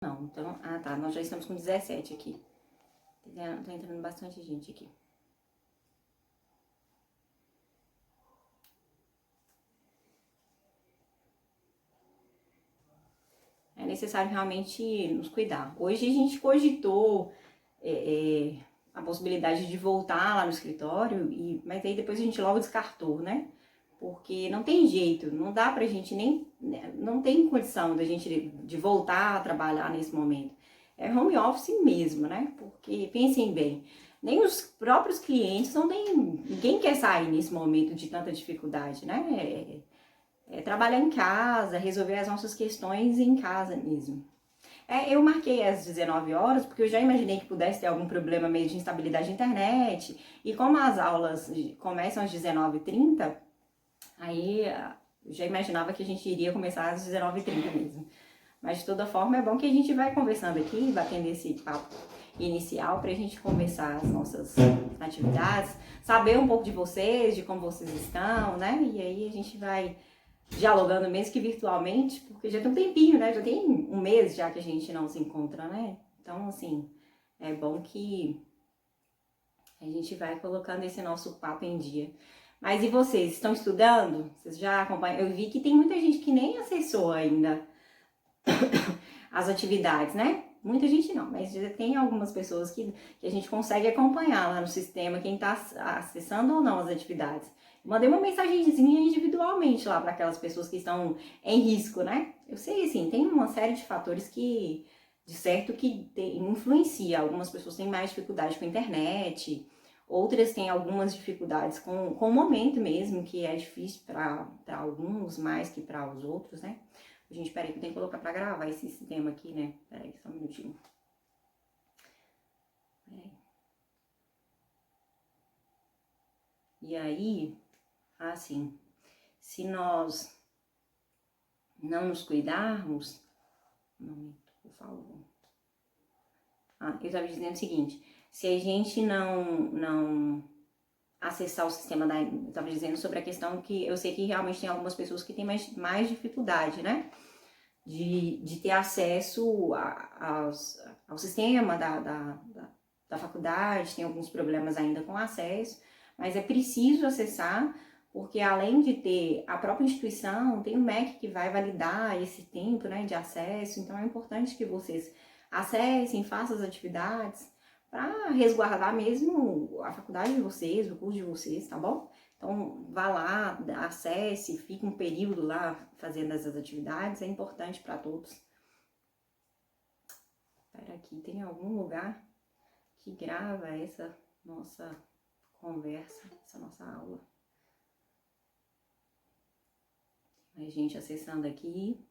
Não, então... Ah, tá. Nós já estamos com 17 aqui. Tá entrando bastante gente aqui. É necessário realmente nos cuidar. Hoje a gente cogitou a possibilidade de voltar lá no escritório, mas aí depois a gente logo descartou, né? Porque não tem jeito, não dá pra gente nem... Não tem condição da gente de voltar a trabalhar nesse momento. É home office mesmo, né? Porque, pensem bem, nem os próprios clientes, não tem, ninguém quer sair nesse momento de tanta dificuldade, né? Trabalhar em casa, resolver as nossas questões em casa mesmo. Eu marquei às 19 horas porque eu já imaginei que pudesse ter algum problema meio de instabilidade de internet. E como as aulas começam às 19h30, aí eu já imaginava que a gente iria começar às 19h30 mesmo. Mas de toda forma é bom que a gente vai conversando aqui, batendo esse papo inicial pra gente conversar as nossas atividades, saber um pouco de vocês, de como vocês estão, né? E aí a gente vai dialogando mesmo que virtualmente, porque já tem um tempinho, né? Já tem um mês já que a gente não se encontra, né? Então, assim, é bom que a gente vai colocando esse nosso papo em dia. Mas e vocês, estão estudando? Vocês já acompanham? Eu vi que tem muita gente que nem acessou ainda as atividades, né? Muita gente não, mas já tem algumas pessoas que a gente consegue acompanhar lá no sistema, quem está acessando ou não as atividades. Mandei uma mensagenzinha individualmente lá para aquelas pessoas que estão em risco, né? Eu sei, assim, tem uma série de fatores que, de certo, que influencia. Algumas pessoas têm mais dificuldade com a internet, outras têm algumas dificuldades com o momento mesmo, que é difícil para alguns mais que para os outros, né? Gente, peraí que eu tenho que colocar pra gravar esse tema aqui, né? Peraí, só um minutinho. Peraí. E aí, assim, se nós não nos cuidarmos... Um momento, por favor. Eu estava dizendo o seguinte, se a gente não acessar o sistema da... Eu estava dizendo sobre a questão que eu sei que realmente tem algumas pessoas que têm mais dificuldade, né? De ter acesso ao sistema da faculdade, tem alguns problemas ainda com acesso, mas é preciso acessar, porque além de ter a própria instituição, tem o MEC que vai validar esse tempo, né, de acesso, então é importante que vocês acessem, façam as atividades, para resguardar mesmo a faculdade de vocês, o curso de vocês, tá bom? Então, vá lá, acesse, fique um período lá fazendo essas atividades, é importante para todos. Espera aqui, tem algum lugar que grava essa nossa conversa, essa nossa aula? A gente acessando aqui.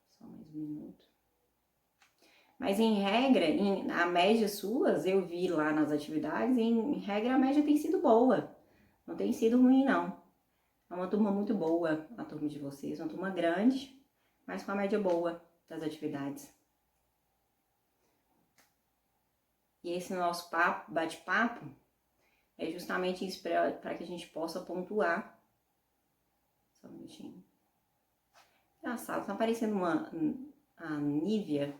Só mais um minuto. Mas em regra, a média suas, eu vi lá nas atividades, em regra a média tem sido boa. Não tem sido ruim, não. É uma turma muito boa, a turma de vocês. Uma turma grande, mas com a média boa das atividades. E esse nosso bate-papo, é justamente isso para que a gente possa pontuar. Só um minutinho. Engraçado, tá aparecendo a Nívia,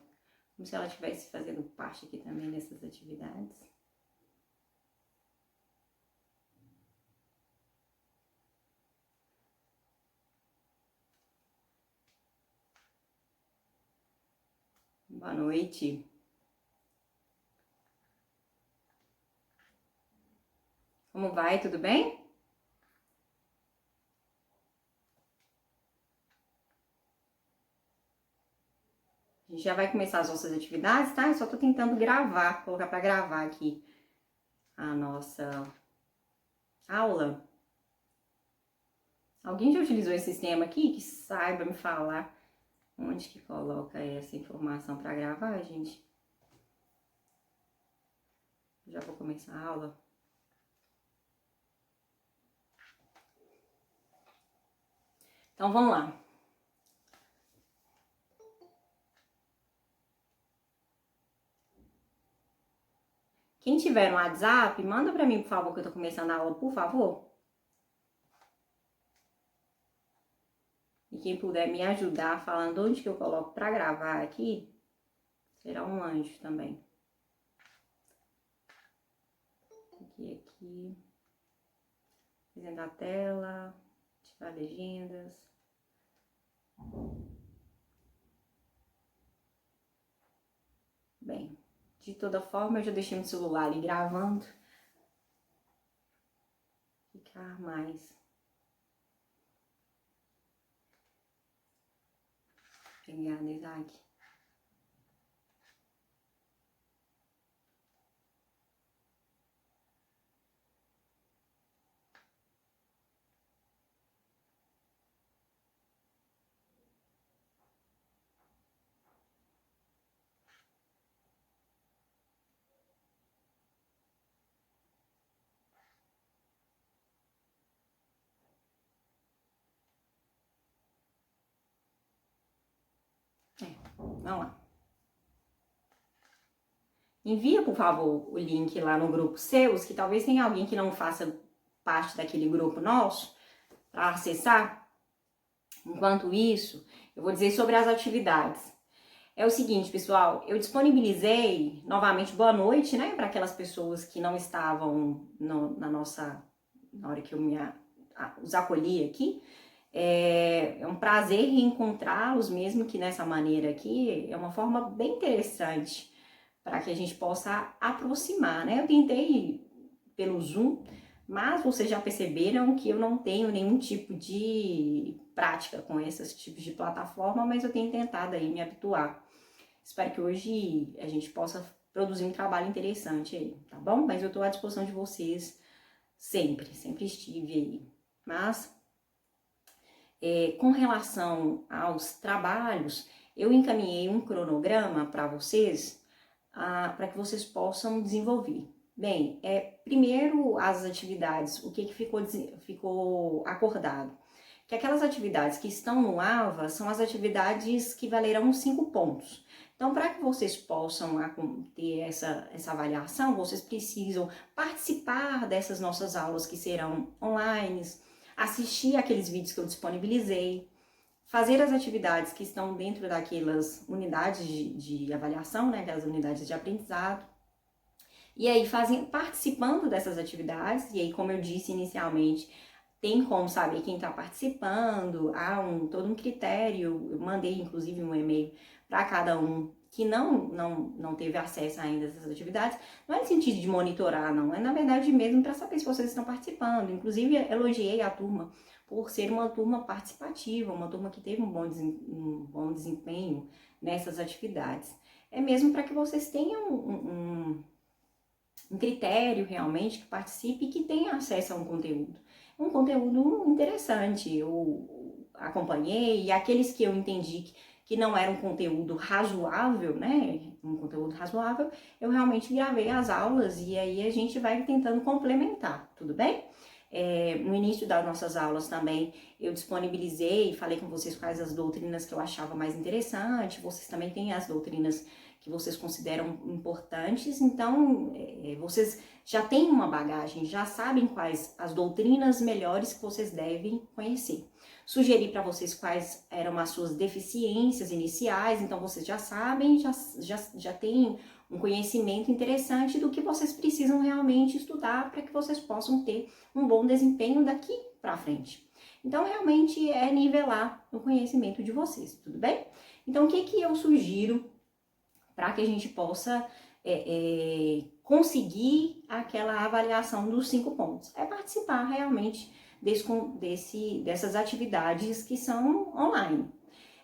como se ela estivesse fazendo parte aqui também dessas atividades. Boa noite. Como vai? Tudo bem? A gente já vai começar as nossas atividades, tá? Eu só tô tentando gravar, colocar para gravar aqui a nossa aula. Alguém já utilizou esse sistema aqui que saiba me falar onde que coloca essa informação para gravar, gente? Já vou começar a aula. Então, vamos lá. Quem tiver no WhatsApp, manda para mim, por favor, que eu tô começando a aula, por favor. E quem puder me ajudar falando onde que eu coloco para gravar aqui, será um anjo também. Aqui. Apresentar a tela, ativar legendas. Bem, de toda forma, eu já deixei meu celular ali gravando. Ficar mais. Obrigada, Isaac. Vamos lá. Envia, por favor, o link lá no grupo seus, que talvez tenha alguém que não faça parte daquele grupo nosso, para acessar. Enquanto isso, eu vou dizer sobre as atividades. É o seguinte, pessoal, eu disponibilizei, novamente, boa noite, né, para aquelas pessoas que não estavam na hora que eu os acolhi aqui. É um prazer reencontrá-los, mesmo que nessa maneira aqui, é uma forma bem interessante para que a gente possa aproximar, né? Eu tentei pelo Zoom, mas vocês já perceberam que eu não tenho nenhum tipo de prática com esses tipos de plataforma, mas eu tenho tentado aí me habituar. Espero que hoje a gente possa produzir um trabalho interessante aí, tá bom? Mas eu estou à disposição de vocês sempre estive aí. Mas, com relação aos trabalhos, eu encaminhei um cronograma para vocês, para que vocês possam desenvolver. Bem, primeiro as atividades, o que ficou acordado? Que aquelas atividades que estão no AVA são as atividades que valerão 5 pontos. Então, para que vocês possam ter essa avaliação, vocês precisam participar dessas nossas aulas que serão online, assistir aqueles vídeos que eu disponibilizei, fazer as atividades que estão dentro daquelas unidades de avaliação, né, aquelas unidades de aprendizado. E aí, participando dessas atividades, e aí, como eu disse inicialmente, tem como saber quem está participando, há todo um critério. Eu mandei, inclusive, um e-mail para cada um que não teve acesso ainda a essas atividades. Não é no sentido de monitorar, não. É, na verdade, mesmo para saber se vocês estão participando. Inclusive, elogiei a turma por ser uma turma participativa, uma turma que teve um bom desempenho nessas atividades. É mesmo para que vocês tenham um critério realmente que participe e que tenha acesso a um conteúdo interessante. Eu acompanhei, e aqueles que eu entendi que não era um conteúdo razoável, né, um conteúdo razoável, eu realmente gravei as aulas e aí a gente vai tentando complementar, tudo bem? No início das nossas aulas também eu disponibilizei, falei com vocês quais as doutrinas que eu achava mais interessante, vocês também têm as doutrinas que vocês consideram importantes, então vocês já têm uma bagagem, já sabem quais as doutrinas melhores que vocês devem conhecer. Sugeri para vocês quais eram as suas deficiências iniciais, então vocês já sabem, já têm um conhecimento interessante do que vocês precisam realmente estudar para que vocês possam ter um bom desempenho daqui para frente. Então, realmente é nivelar o conhecimento de vocês, tudo bem? Então, o que eu sugiro para que a gente possa conseguir aquela avaliação dos 5 pontos? É participar realmente dessas atividades que são online.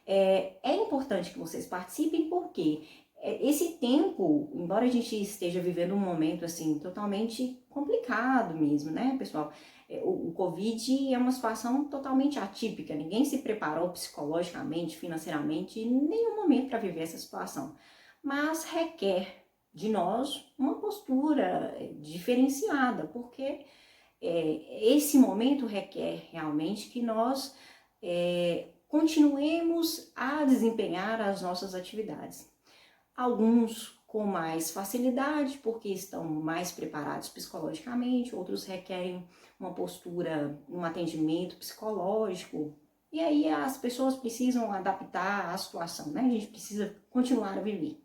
É importante que vocês participem porque esse tempo, embora a gente esteja vivendo um momento assim totalmente complicado mesmo, né, pessoal? O Covid é uma situação totalmente atípica, ninguém se preparou psicologicamente, financeiramente, em nenhum momento para viver essa situação. Mas requer de nós uma postura diferenciada, porque esse momento requer realmente que nós continuemos a desempenhar as nossas atividades. Alguns com mais facilidade, porque estão mais preparados psicologicamente, outros requerem uma postura, um atendimento psicológico, e aí as pessoas precisam adaptar à situação, né? A gente precisa continuar a viver.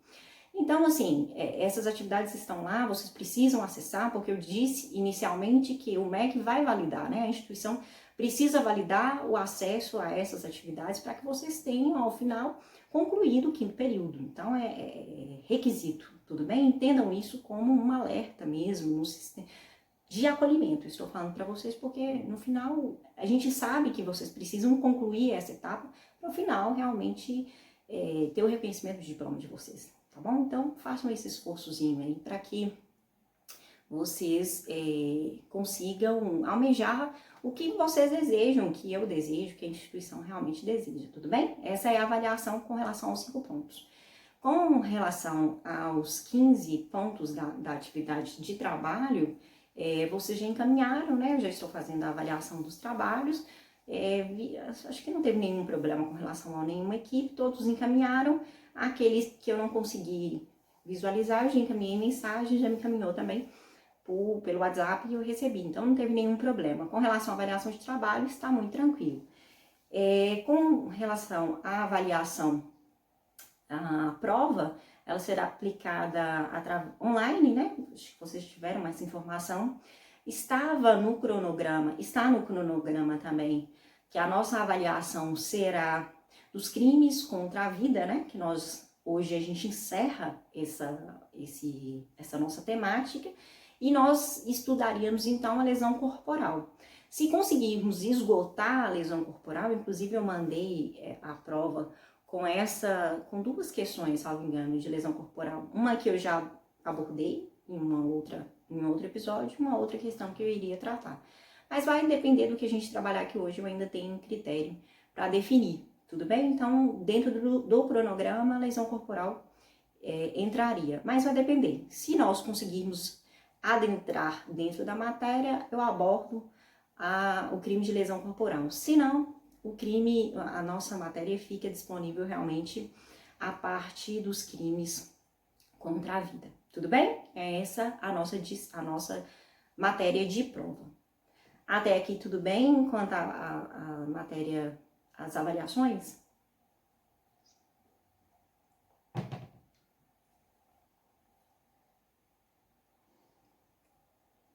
Então, assim, essas atividades estão lá, vocês precisam acessar, porque eu disse inicialmente que o MEC vai validar, né? A instituição precisa validar o acesso a essas atividades para que vocês tenham, ao final, concluído o quinto período. Então, é requisito, tudo bem? Entendam isso como um alerta mesmo, um sistema de acolhimento. Estou falando para vocês porque, no final, a gente sabe que vocês precisam concluir essa etapa para, no final, realmente ter o reconhecimento do diploma de vocês. Tá bom? Então, façam esse esforçozinho aí para que vocês consigam almejar o que vocês desejam, que eu desejo, que a instituição realmente deseja, tudo bem? Essa é a avaliação com relação aos 5 pontos. Com relação aos 15 pontos da atividade de trabalho, vocês já encaminharam, né? Eu já estou fazendo a avaliação dos trabalhos, acho que não teve nenhum problema com relação a nenhuma equipe, todos encaminharam. Aqueles que eu não consegui visualizar, eu já encaminhei mensagem, já me encaminhou também pelo WhatsApp e eu recebi, então não teve nenhum problema. Com relação à avaliação de trabalho, está muito tranquilo. Com relação à avaliação, a prova, ela será aplicada online, né? Acho que vocês tiveram mais informação. Está no cronograma também, que a nossa avaliação será dos crimes contra a vida, né? Que hoje a gente encerra essa nossa temática e nós estudaríamos então a lesão corporal. Se conseguirmos esgotar a lesão corporal, inclusive eu mandei a prova com 2 questões, salvo engano, de lesão corporal. Uma que eu já abordei em um outro episódio, uma outra questão que eu iria tratar. Mas vai depender do que a gente trabalhar aqui hoje, eu ainda tenho um critério para definir, tudo bem? Então, dentro do cronograma, a lesão corporal entraria, mas vai depender. Se nós conseguirmos adentrar dentro da matéria, eu abordo o crime de lesão corporal. Se não, a nossa matéria fica disponível realmente a parte dos crimes contra a vida. Tudo bem? É essa a nossa matéria de prova. Até aqui tudo bem quanto a matéria, as avaliações?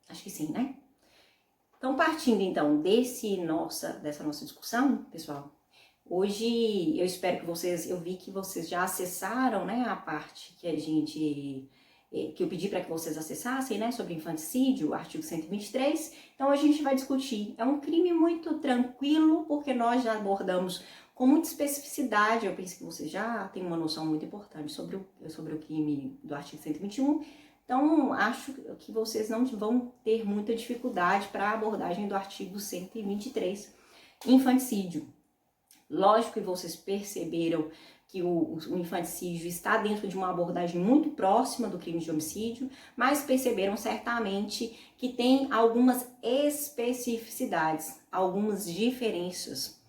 Acho que sim, né? Então, partindo então dessa nossa discussão, pessoal, hoje eu espero que eu vi que vocês já acessaram, né, a parte que eu pedi para que vocês acessassem, né, sobre infanticídio, o artigo 123. Então, a gente vai discutir. É um crime muito tranquilo, porque nós já abordamos com muita especificidade. Eu penso que vocês já têm uma noção muito importante sobre o crime do artigo 121. Então, acho que vocês não vão ter muita dificuldade para a abordagem do artigo 123, infanticídio. Lógico que vocês perceberam que o infanticídio está dentro de uma abordagem muito próxima do crime de homicídio, mas perceberam certamente que tem algumas especificidades, algumas diferenças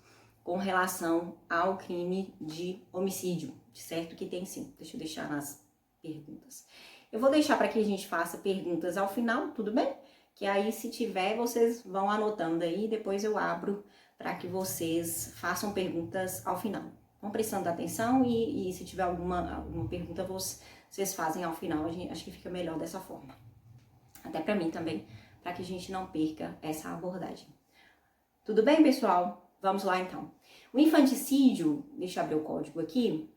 com relação ao crime de homicídio, certo? Que tem sim. Deixa eu deixar nas perguntas. Eu vou deixar para que a gente faça perguntas ao final, tudo bem? Que aí, se tiver, vocês vão anotando aí, depois eu abro para que vocês façam perguntas ao final. Vão prestando atenção e se tiver alguma pergunta, vocês fazem ao final. Acho que fica melhor dessa forma. Até para mim também, para que a gente não perca essa abordagem. Tudo bem, pessoal? Vamos lá, então. O infanticídio, deixa eu abrir o código aqui.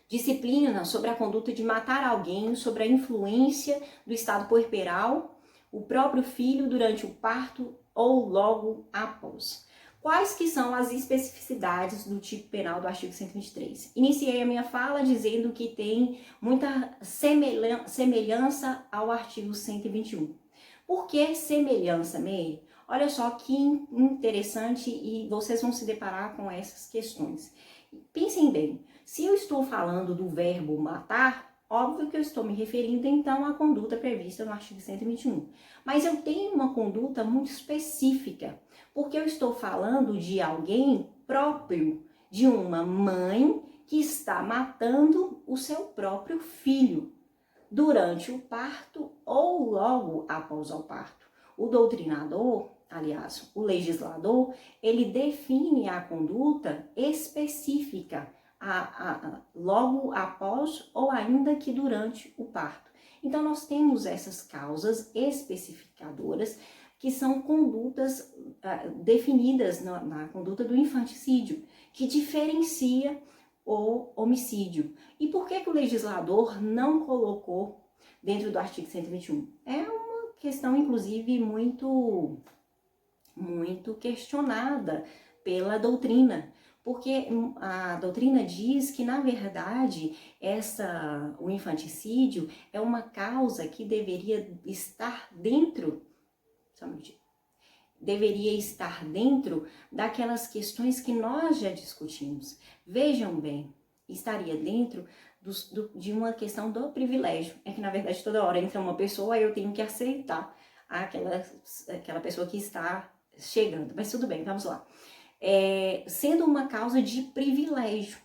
Disciplina sobre a conduta de matar alguém sob a influência do estado puerperal, o próprio filho durante o parto ou logo após. Quais que são as especificidades do tipo penal do artigo 123? Iniciei a minha fala dizendo que tem muita semelhança ao artigo 121. Por que semelhança, Meire? Olha só que interessante e vocês vão se deparar com essas questões. Pensem bem, se eu estou falando do verbo matar, óbvio que eu estou me referindo então à conduta prevista no artigo 121. Mas eu tenho uma conduta muito específica, porque eu estou falando de alguém próprio, de uma mãe que está matando o seu próprio filho durante o parto ou logo após o parto. O doutrinador, aliás, o legislador, ele define a conduta específica logo após ou ainda que durante o parto. Então, nós temos essas causas especificadoras que são condutas definidas na conduta do infanticídio, que diferencia o homicídio. E por que o legislador não colocou dentro do artigo 121? É uma questão, inclusive, muito questionada pela doutrina, porque a doutrina diz que, na verdade, o infanticídio é uma causa que deveria estar dentro, daquelas questões que nós já discutimos. Vejam bem, estaria dentro de uma questão do privilégio. É que, na verdade, toda hora entra uma pessoa e eu tenho que aceitar aquela pessoa que está chegando. Mas tudo bem, vamos lá. Sendo uma causa de privilégio.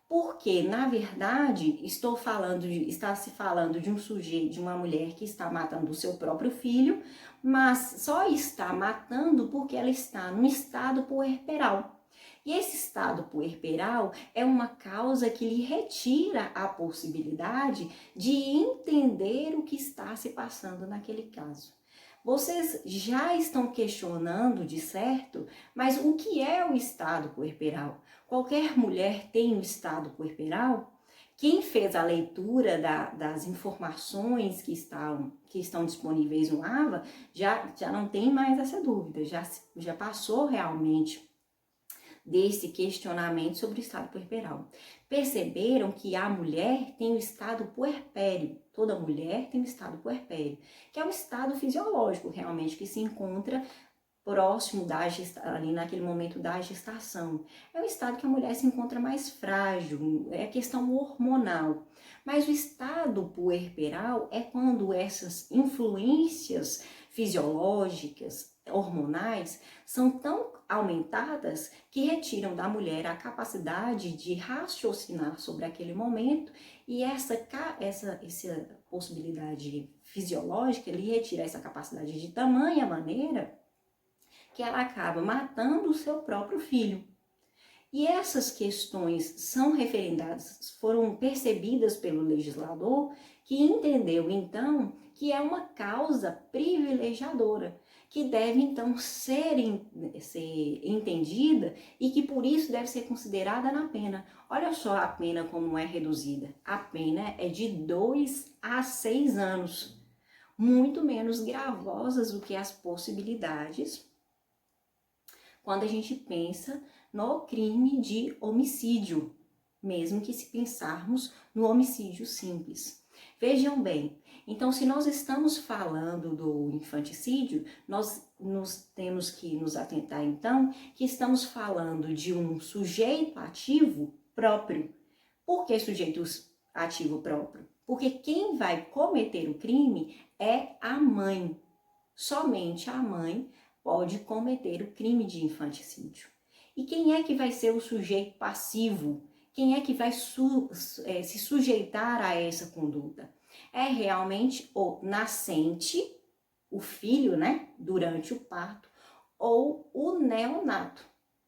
Porque, na verdade, está se falando de um sujeito, de uma mulher que está matando o seu próprio filho, mas só está matando porque ela está no estado puerperal. E esse estado puerperal é uma causa que lhe retira a possibilidade de entender o que está se passando naquele caso. Vocês já estão questionando, de certo, mas o que é o estado puerperal? Qualquer mulher tem o estado puerperal? Quem fez a leitura das informações que estão disponíveis no AVA já não tem mais essa dúvida, já passou realmente desse questionamento sobre o estado puerperal. Perceberam que a mulher tem o estado puerpério, toda mulher tem o estado puerpério, que é o estado fisiológico realmente que se encontra próximo ali naquele momento da gestação. É o estado que a mulher se encontra mais frágil, é questão hormonal. Mas o estado puerperal é quando essas influências fisiológicas, hormonais, são tão aumentadas que retiram da mulher a capacidade de raciocinar sobre aquele momento, e essa possibilidade fisiológica lhe retira essa capacidade de tamanha maneira que ela acaba matando o seu próprio filho. E essas questões são referendadas, foram percebidas pelo legislador, que entendeu então que é uma causa privilegiadora, que deve então ser entendida e que por isso deve ser considerada na pena. Olha só a pena como é reduzida. A pena é de 2 a 6 anos, muito menos gravosas do que as possibilidades quando a gente pensa no crime de homicídio, mesmo que se pensarmos no homicídio simples. Vejam bem, então se nós estamos falando do infanticídio, nós temos que nos atentar então que estamos falando de um sujeito ativo próprio. Por que sujeito ativo próprio? Porque quem vai cometer o crime é a mãe. Somente a mãe pode cometer o crime de infanticídio. E quem é que vai ser o sujeito passivo? Quem é que vai se sujeitar a essa conduta? É realmente o nascente, o filho, né, durante o parto, ou o neonato,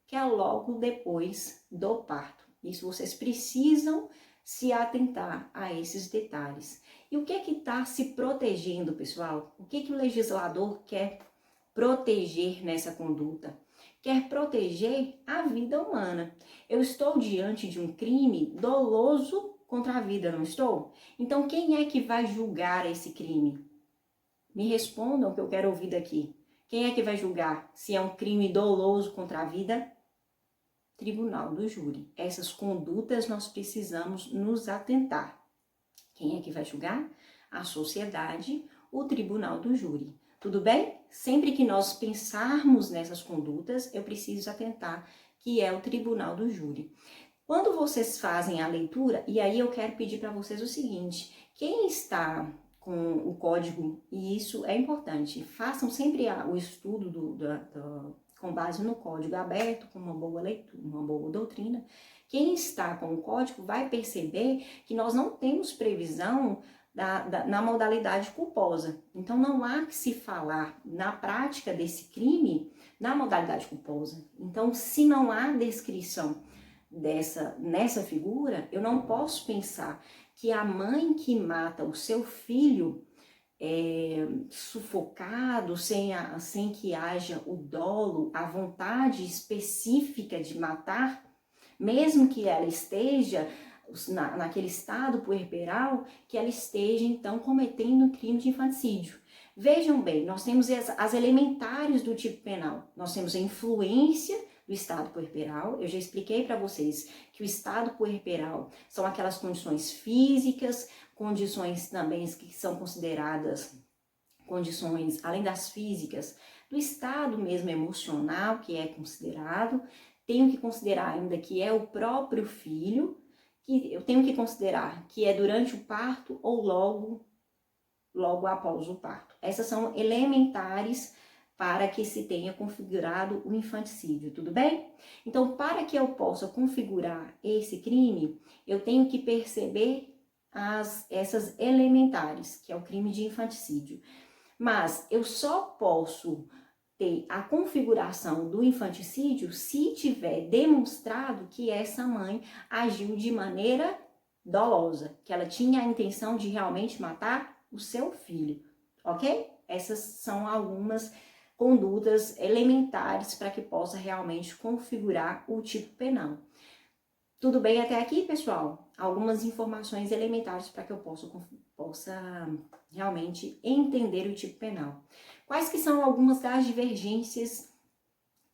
que é logo depois do parto. Isso vocês precisam se atentar a esses detalhes. E o que é que está se protegendo, pessoal? O que o legislador quer proteger nessa conduta? Quer proteger a vida humana. Eu estou diante de um crime doloso contra a vida, não estou? Então, quem é que vai julgar esse crime? Me respondam que eu quero ouvir daqui. Quem é que vai julgar se é um crime doloso contra a vida? Tribunal do júri. Essas condutas nós precisamos nos atentar. Quem é que vai julgar? A sociedade, o tribunal do júri. Tudo bem? Sempre que nós pensarmos nessas condutas, eu preciso atentar que é o tribunal do júri. Quando vocês fazem a leitura, e aí eu quero pedir para vocês o seguinte, quem está com o código, e isso é importante, façam sempre o estudo com base no código aberto, com uma boa leitura, uma boa doutrina, quem está com o código vai perceber que nós não temos previsão na modalidade culposa. Então, não há que se falar na prática desse crime na modalidade culposa. Então, se não há descrição nessa figura, eu não posso pensar que a mãe que mata o seu filho sufocado, sem que haja o dolo, a vontade específica de matar, mesmo que ela esteja naquele estado puerperal, que ela esteja então cometendo um crime de infanticídio. Vejam bem, nós temos as elementares do tipo penal, nós temos a influência do estado puerperal. Eu já expliquei para vocês que o estado puerperal são aquelas condições físicas, condições também que são consideradas condições, além das físicas, do estado mesmo emocional, que é considerado. Tenho que considerar ainda que é o próprio filho, que eu tenho que considerar que é durante o parto ou logo após o parto. Essas são elementares para que se tenha configurado o infanticídio, tudo bem? Então, para que eu possa configurar esse crime, eu tenho que perceber essas elementares, que é o crime de infanticídio. Mas eu só posso ter a configuração do infanticídio se tiver demonstrado que essa mãe agiu de maneira dolosa, que ela tinha a intenção de realmente matar o seu filho, ok? Essas são algumas condutas elementares para que possa realmente configurar o tipo penal. Tudo bem até aqui, pessoal? Algumas informações elementares para que eu possa realmente entender o tipo penal. Quais que são algumas das divergências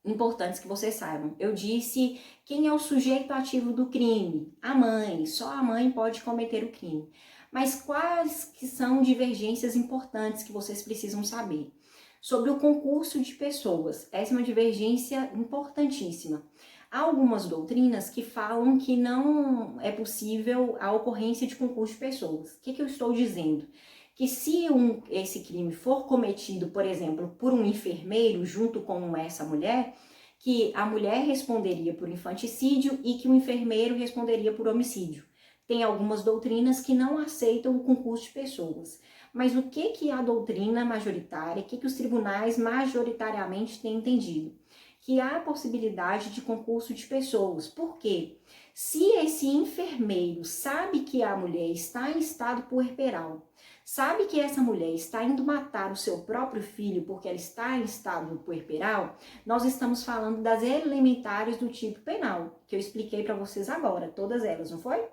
importantes que vocês saibam? Eu disse quem é o sujeito ativo do crime? A mãe, só a mãe pode cometer o crime. Mas quais que são divergências importantes que vocês precisam saber? Sobre o concurso de pessoas, essa é uma divergência importantíssima. Há algumas doutrinas que falam que não é possível a ocorrência de concurso de pessoas. O que eu estou dizendo? Que se esse crime for cometido, por exemplo, por um enfermeiro junto com essa mulher, que a mulher responderia por infanticídio e que o enfermeiro responderia por homicídio. Tem algumas doutrinas que não aceitam o concurso de pessoas. Mas o que a doutrina majoritária, o que os tribunais majoritariamente têm entendido? Que há a possibilidade de concurso de pessoas. Por quê? Se esse enfermeiro sabe que a mulher está em estado puerperal, sabe que essa mulher está indo matar o seu próprio filho porque ela está em estado puerperal, nós estamos falando das elementares do tipo penal, que eu expliquei para vocês agora, todas elas, não foi?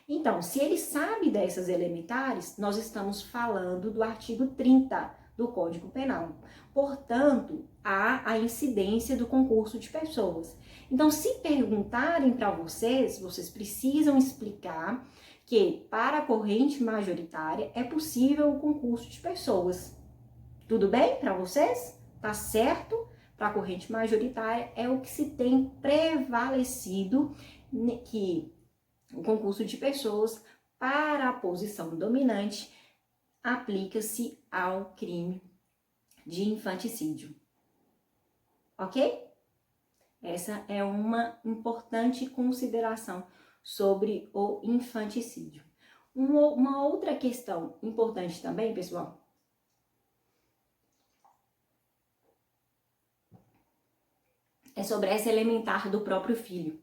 Então, se ele sabe dessas elementares, nós estamos falando do artigo 30 do Código Penal. Portanto, há a incidência do concurso de pessoas. Então, se perguntarem para vocês, vocês precisam explicar que para a corrente majoritária é possível o concurso de pessoas. Tudo bem para vocês? Tá certo? Para a corrente majoritária é o que se tem prevalecido, que o concurso de pessoas para a posição dominante aplica-se ao crime de infanticídio. Ok? Essa é uma importante consideração sobre o infanticídio. Uma outra questão importante também, pessoal, é sobre essa elementar do próprio filho.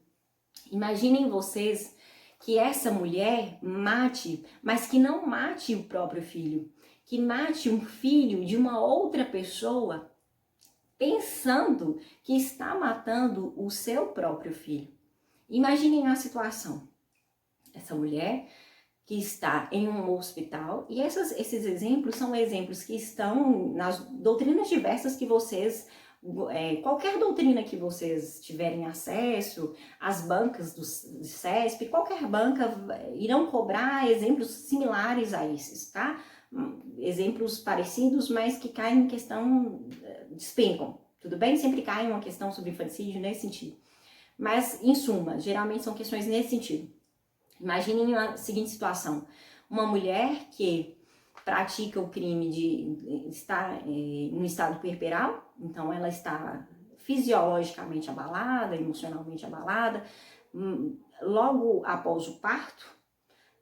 Imaginem vocês que essa mulher mate, mas que não mate o próprio filho, que mate um filho de uma outra pessoa, pensando que está matando o seu próprio filho. Imaginem a situação. Essa mulher que está em um hospital, e esses exemplos são exemplos que estão nas doutrinas diversas que vocês, qualquer doutrina que vocês tiverem acesso, as bancas do CESP, qualquer banca irão cobrar exemplos similares a esses, tá? Exemplos parecidos, mas que caem em questão, despencam, tudo bem? Sempre cai uma questão sobre infanticídio nesse sentido. Mas, em suma, geralmente são questões nesse sentido. Imaginem a seguinte situação: uma mulher que pratica o crime de estar no estado puerperal, então ela está fisiologicamente abalada, emocionalmente abalada, logo após o parto,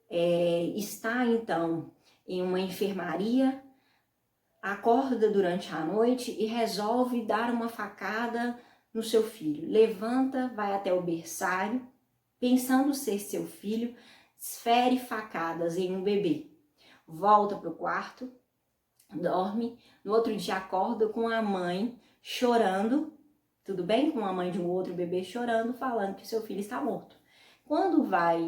está então em uma enfermaria, acorda durante a noite e resolve dar uma facada no seu filho. Levanta, vai até o berçário, pensando ser seu filho, esfere facadas em um bebê. Volta para o quarto, dorme, no outro dia acorda com a mãe chorando, tudo bem? Com a mãe de um outro bebê chorando, falando que seu filho está morto. Quando vai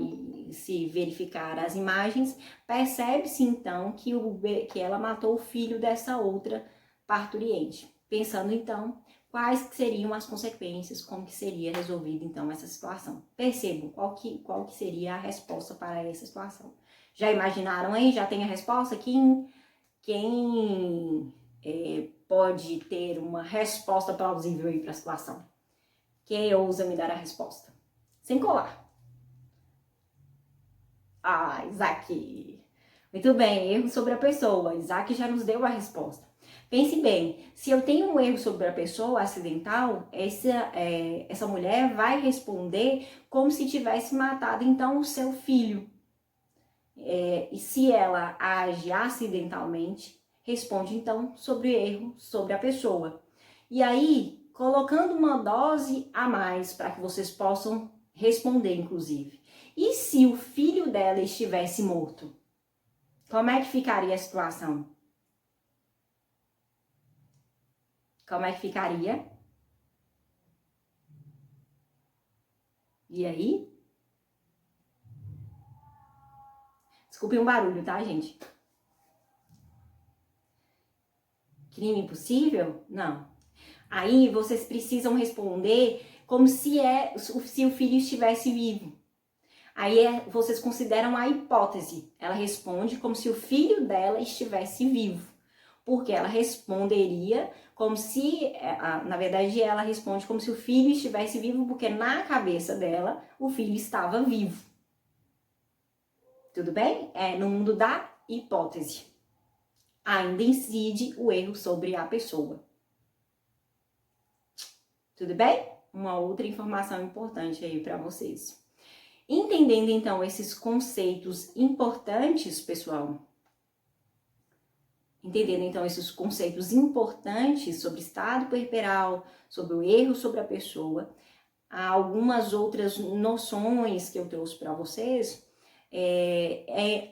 se verificar as imagens, percebe-se então que ela matou o filho dessa outra parturiente. Pensando então quais seriam as consequências, como que seria resolvida então essa situação. Percebam qual que seria a resposta para essa situação. Já imaginaram aí? Já tem a resposta? Quem pode ter uma resposta plausível aí para a situação? Quem ousa me dar a resposta? Sem colar. Ah, Isaac. Muito bem, erro sobre a pessoa. Isaac já nos deu a resposta. Pense bem, se eu tenho um erro sobre a pessoa acidental, essa mulher vai responder como se tivesse matado então o seu filho. E se ela age acidentalmente, responde então sobre o erro sobre a pessoa. E aí, colocando uma dose a mais para que vocês possam responder, inclusive. E se o filho dela estivesse morto? Como é que ficaria a situação? Como é que ficaria? E aí? Desculpe um barulho, tá, gente? Crime impossível? Não. Aí vocês precisam responder como se o filho estivesse vivo. Aí vocês consideram a hipótese. Ela responde como se o filho dela estivesse vivo. Porque ela responderia como se, na verdade, ela responde como se o filho estivesse vivo, porque na cabeça dela o filho estava vivo. Tudo bem? É no mundo da hipótese. Ainda incide o erro sobre a pessoa. Tudo bem? Uma outra informação importante aí para vocês. Entendendo então esses conceitos importantes, pessoal, entendendo então esses conceitos importantes sobre estado puerperal, sobre o erro sobre a pessoa, há algumas outras noções que eu trouxe para vocês.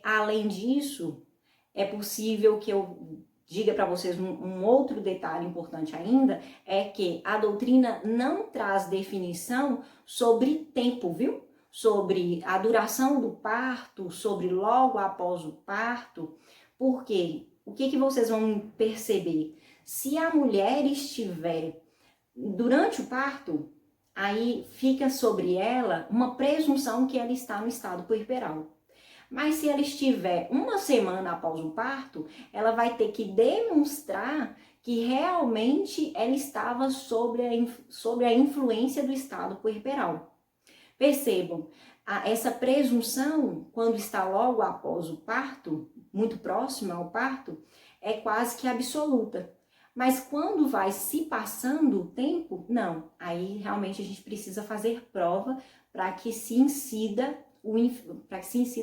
Além disso, é possível que eu diga para vocês um outro detalhe importante ainda, é que a doutrina não traz definição sobre tempo, viu? Sobre a duração do parto, sobre logo após o parto, porque o que vocês vão perceber? Se a mulher estiver durante o parto, aí fica sobre ela uma presunção que ela está no estado puerperal. Mas se ela estiver uma semana após o parto, ela vai ter que demonstrar que realmente ela estava sobre a influência do estado puerperal. Percebam, essa presunção, quando está logo após o parto, muito próxima ao parto, é quase que absoluta. Mas quando vai se passando o tempo, não. Aí realmente a gente precisa fazer prova para que se incida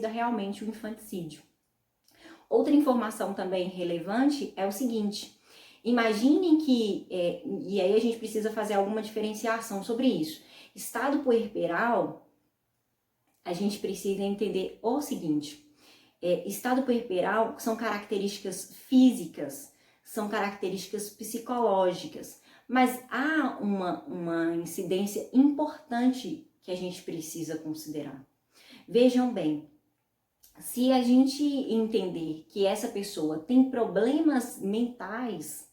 realmente o infanticídio. Outra informação também relevante é o seguinte: imaginem que, e aí a gente precisa fazer alguma diferenciação sobre isso. Estado puerperal, a gente precisa entender o seguinte: estado puerperal são características físicas, são características psicológicas, mas há uma incidência importante que a gente precisa considerar. Vejam bem, se a gente entender que essa pessoa tem problemas mentais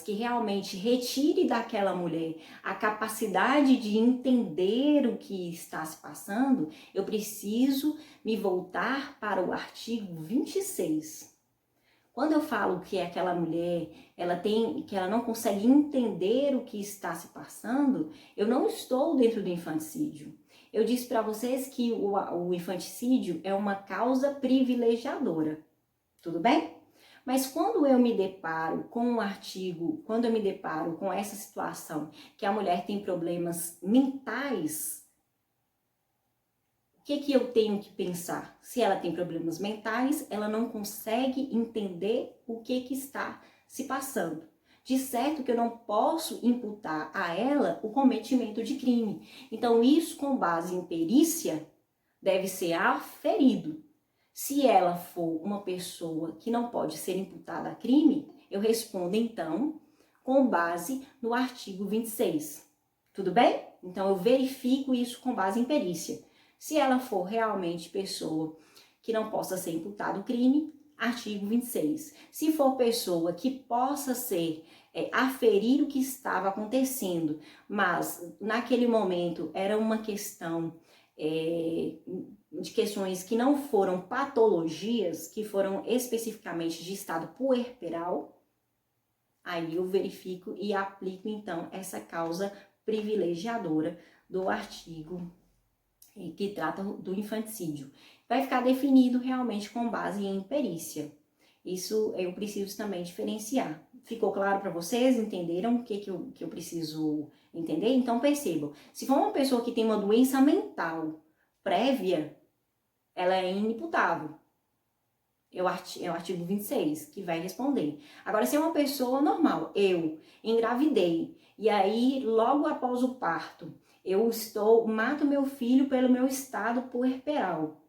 que realmente retire daquela mulher a capacidade de entender o que está se passando, eu preciso me voltar para o artigo 26. Quando eu falo que aquela mulher, que ela não consegue entender o que está se passando, eu não estou dentro do infanticídio. Eu disse para vocês que o infanticídio é uma causa privilegiadora, tudo bem? Mas quando eu me deparo com um artigo, quando eu me deparo com essa situação, que a mulher tem problemas mentais, o que eu tenho que pensar? Se ela tem problemas mentais, ela não consegue entender o que está se passando. De certo que eu não posso imputar a ela o cometimento de crime. Então, isso com base em perícia deve ser aferido. Se ela for uma pessoa que não pode ser imputada a crime, eu respondo então com base no artigo 26. Tudo bem? Então, eu verifico isso com base em perícia. Se ela for realmente pessoa que não possa ser imputada o crime, artigo 26. Se for pessoa que possa ser aferir o que estava acontecendo, mas naquele momento era uma questão de questões que não foram patologias, que foram especificamente de estado puerperal, aí eu verifico e aplico então essa causa privilegiadora do artigo que trata do infanticídio. Vai ficar definido realmente com base em perícia. Isso eu preciso também diferenciar. Ficou claro para vocês? Entenderam o que eu preciso entender? Então percebam, se for uma pessoa que tem uma doença mental prévia, ela é inimputável. É o artigo 26 que vai responder. Agora, se é uma pessoa normal, eu engravidei, e aí logo após o parto, eu mato meu filho pelo meu estado puerperal,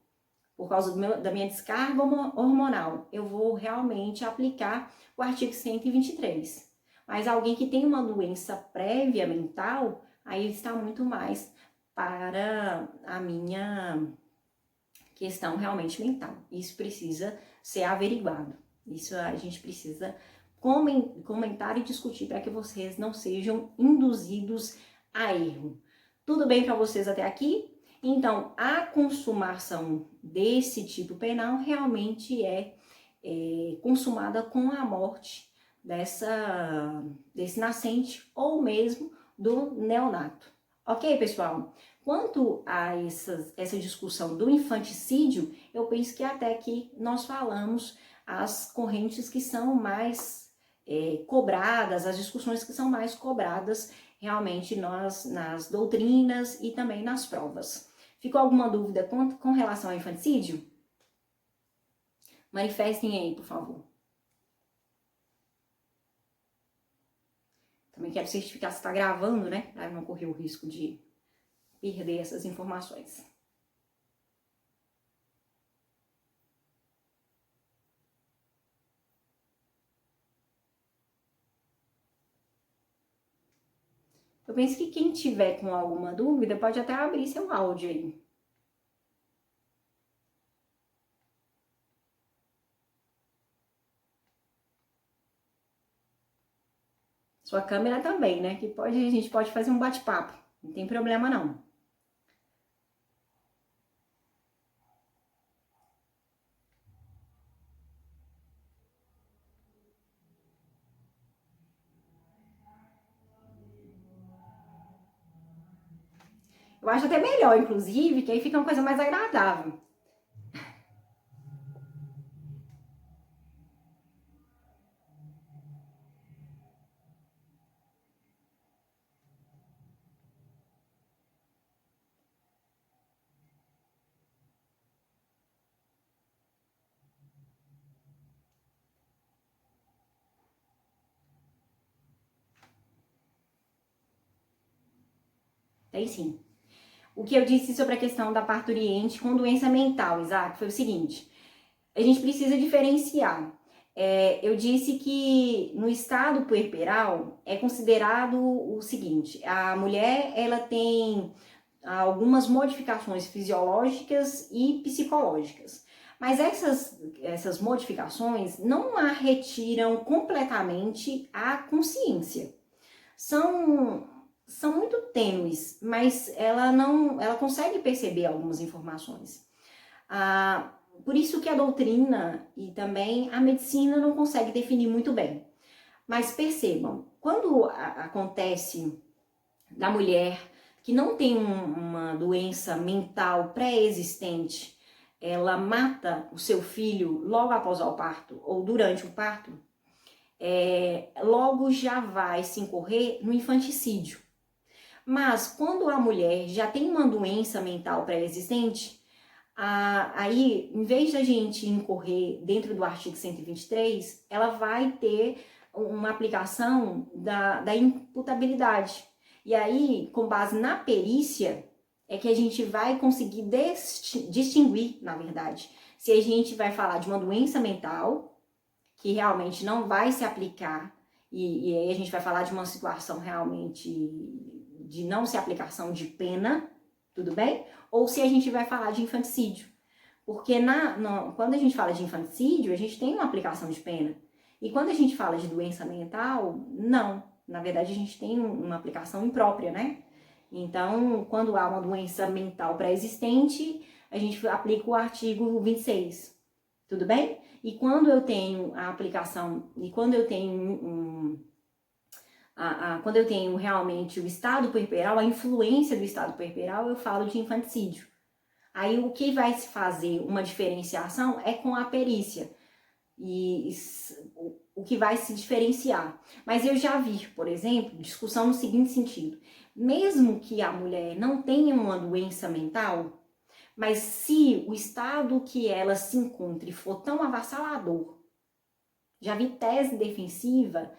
por causa da minha descarga hormonal, eu vou realmente aplicar o artigo 123. Mas alguém que tem uma doença prévia mental, aí está muito mais para a minha questão realmente mental. Isso precisa ser averiguado. Isso a gente precisa comentar e discutir para que vocês não sejam induzidos a erro. Tudo bem para vocês até aqui? Então, a consumação desse tipo penal realmente é consumada com a morte desse nascente ou mesmo do neonato. Ok, pessoal? Quanto a essa discussão do infanticídio, eu penso que até que nós falamos as correntes que são mais cobradas, as discussões que são mais cobradas realmente nas doutrinas e também nas provas. Ficou alguma dúvida com relação ao infanticídio? Manifestem aí, por favor. Também quero certificar se está gravando, né? Para não correr o risco de perder essas informações. Eu penso que quem tiver com alguma dúvida pode até abrir seu áudio aí. Sua câmera também, né? Que a gente pode fazer um bate-papo. Não tem problema não. Eu acho até melhor, inclusive, que aí fica uma coisa mais agradável. Tem sim. O que eu disse sobre a questão da parturiente com doença mental, Isaac, foi o seguinte: a gente precisa diferenciar. Eu disse que no estado puerperal é considerado o seguinte: a mulher ela tem algumas modificações fisiológicas e psicológicas. Mas essas modificações não a retiram completamente a consciência. São muito tênues, mas ela consegue perceber algumas informações. Por isso que a doutrina e também a medicina não consegue definir muito bem. Mas percebam, quando acontece da mulher que não tem uma doença mental pré-existente, ela mata o seu filho logo após o parto ou durante o parto, logo já vai se incorrer no infanticídio. Mas quando a mulher já tem uma doença mental pré-existente, aí, em vez da gente incorrer dentro do artigo 123, ela vai ter uma aplicação da imputabilidade. E aí, com base na perícia, é que a gente vai conseguir distinguir, na verdade, se a gente vai falar de uma doença mental, que realmente não vai se aplicar, e aí a gente vai falar de uma situação realmente de não se aplicação de pena, tudo bem? Ou se a gente vai falar de infanticídio. Porque quando a gente fala de infanticídio, a gente tem uma aplicação de pena. E quando a gente fala de doença mental, não. Na verdade, a gente tem uma aplicação imprópria, né? Então, quando há uma doença mental pré-existente, a gente aplica o artigo 26. Tudo bem? E quando eu tenho a aplicação, e quando eu tenho quando eu tenho realmente o estado puerperal, a influência do estado puerperal, eu falo de infanticídio. Aí o que vai se fazer uma diferenciação é com a perícia. E o que vai se diferenciar. Mas eu já vi, por exemplo, discussão no seguinte sentido. Mesmo que a mulher não tenha uma doença mental, mas se o estado que ela se encontre for tão avassalador, já vi tese defensiva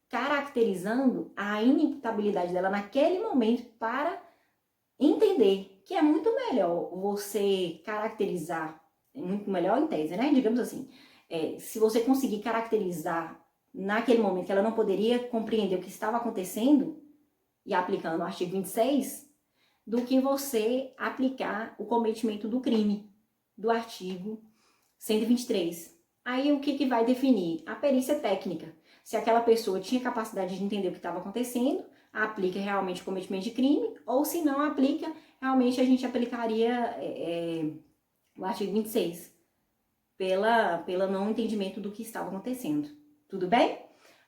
caracterizando a inimputabilidade dela naquele momento para entender que é muito melhor você caracterizar, é muito melhor em tese, né? Digamos assim, se você conseguir caracterizar naquele momento que ela não poderia compreender o que estava acontecendo e aplicando o artigo 26, do que você aplicar o cometimento do crime do artigo 123. Aí o que vai definir? A perícia técnica. Se aquela pessoa tinha capacidade de entender o que estava acontecendo, aplica realmente o cometimento de crime, ou se não aplica, realmente a gente aplicaria o artigo 26, pela não entendimento do que estava acontecendo. Tudo bem?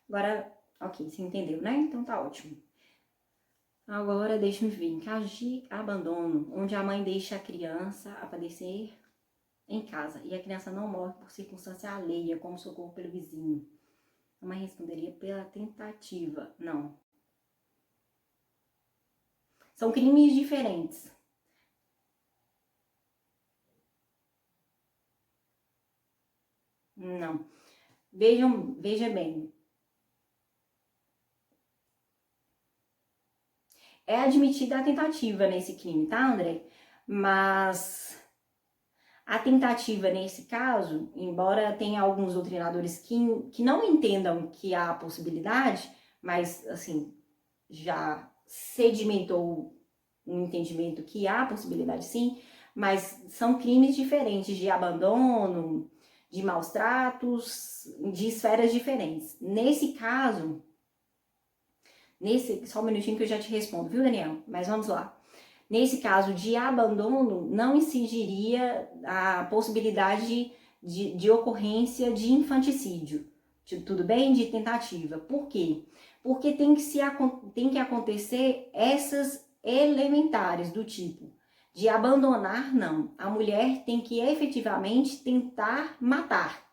Agora, ok, você entendeu, né? Então tá ótimo. Agora, deixa-me ver. Em caso de abandono, onde a mãe deixa a criança a padecer em casa e a criança não morre por circunstância alheia, como socorro pelo vizinho, a mãe responderia pela tentativa. Não. São crimes diferentes. Não. Veja bem. É admitida a tentativa nesse crime, tá, André? Mas a tentativa nesse caso, embora tenha alguns doutrinadores que não entendam que há a possibilidade, mas, assim, já sedimentou um entendimento que há a possibilidade sim, mas são crimes diferentes de abandono, de maus tratos, de esferas diferentes. Nesse caso, só um minutinho que eu já te respondo, viu, Daniel? Mas vamos lá. Nesse caso de abandono, não incidiria a possibilidade de ocorrência de infanticídio, tudo bem? De tentativa. Por quê? Porque tem que acontecer essas elementares do tipo de abandonar, não. A mulher tem que efetivamente tentar matar.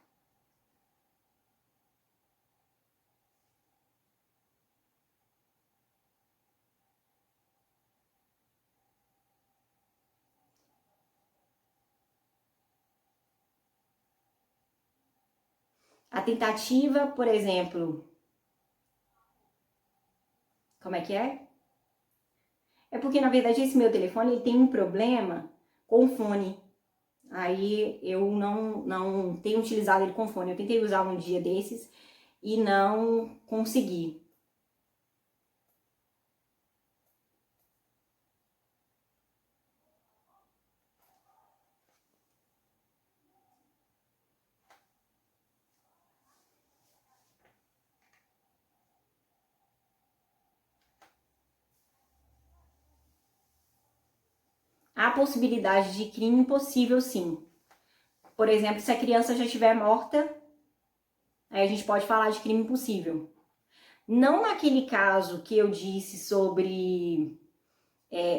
A tentativa, por exemplo, como é que é? É porque, na verdade, esse meu telefone ele tem um problema com o fone. Aí eu não tenho utilizado ele com fone. Eu tentei usar um dia desses e não consegui. Há possibilidade de crime possível, sim. Por exemplo, se a criança já estiver morta, aí a gente pode falar de crime possível. Não naquele caso que eu disse sobre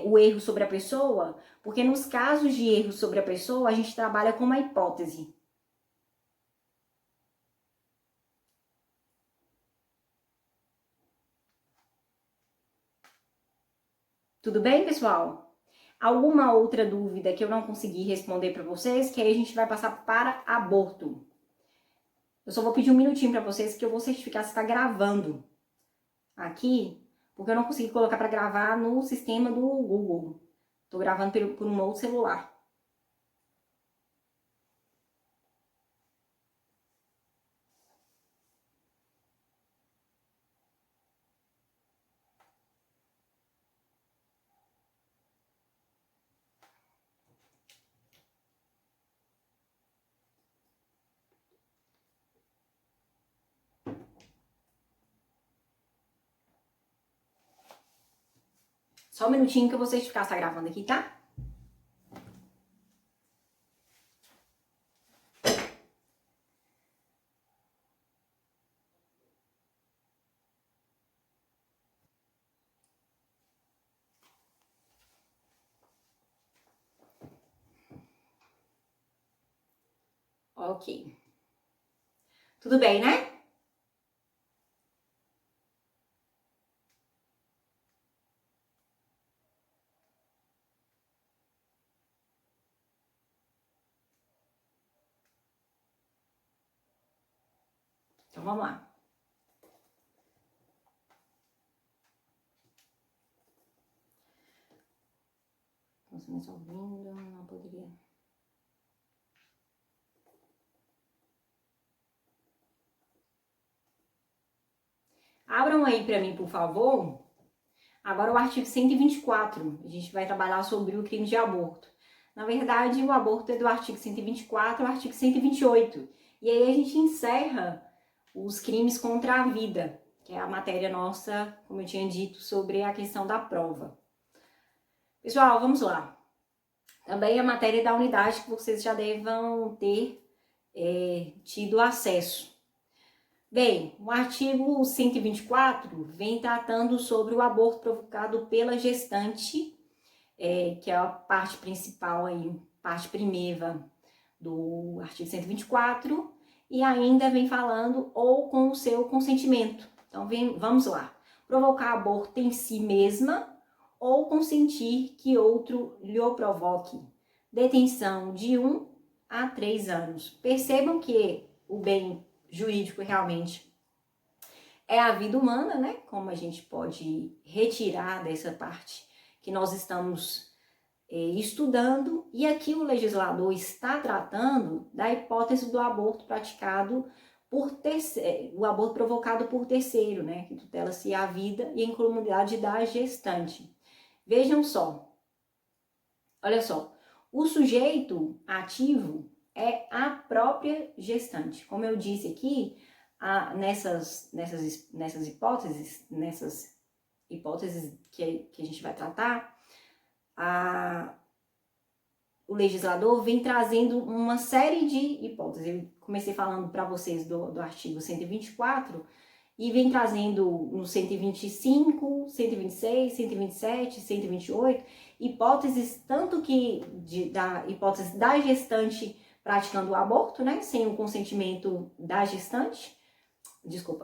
o erro sobre a pessoa, porque nos casos de erro sobre a pessoa, a gente trabalha com uma hipótese. Tudo bem, pessoal? Alguma outra dúvida que eu não consegui responder para vocês, que aí a gente vai passar para aborto. Eu só vou pedir um minutinho para vocês que eu vou certificar se está gravando aqui, porque eu não consegui colocar para gravar no sistema do Google. Estou gravando por um outro celular. Só um minutinho que eu vou certificar se está gravando aqui, tá? Ok. Tudo bem, né? Então vamos lá. Você me está ouvindo? Não poderia. Abram aí para mim, por favor. Agora o artigo 124. A gente vai trabalhar sobre o crime de aborto. Na verdade, o aborto é do artigo 124 ao artigo 128. E aí a gente encerra os crimes contra a vida, que é a matéria nossa, como eu tinha dito, sobre a questão da prova. Pessoal, vamos lá. Também a matéria da unidade que vocês já devam ter tido acesso. Bem, o artigo 124 vem tratando sobre o aborto provocado pela gestante, que é a parte principal aí, parte primeira do artigo 124, e ainda vem falando ou com o seu consentimento. Então, vamos lá. Provocar aborto em si mesma ou consentir que outro lhe o provoque. Detenção de 1 a 3 anos. Percebam que o bem jurídico realmente é a vida humana, né? Como a gente pode retirar dessa parte que nós estamos estudando, e aqui o legislador está tratando da hipótese do aborto praticado por terceiro, o aborto provocado por terceiro, né? Que tutela-se a vida e a incolumidade da gestante. Vejam só, olha só, o sujeito ativo é a própria gestante. Como eu disse aqui, nessas hipóteses que a gente vai tratar, o legislador vem trazendo uma série de hipóteses. Eu comecei falando para vocês do artigo 124 e vem trazendo no 125, 126, 127, 128 hipóteses, tanto que da hipótese da gestante praticando o aborto, né, sem o consentimento da gestante,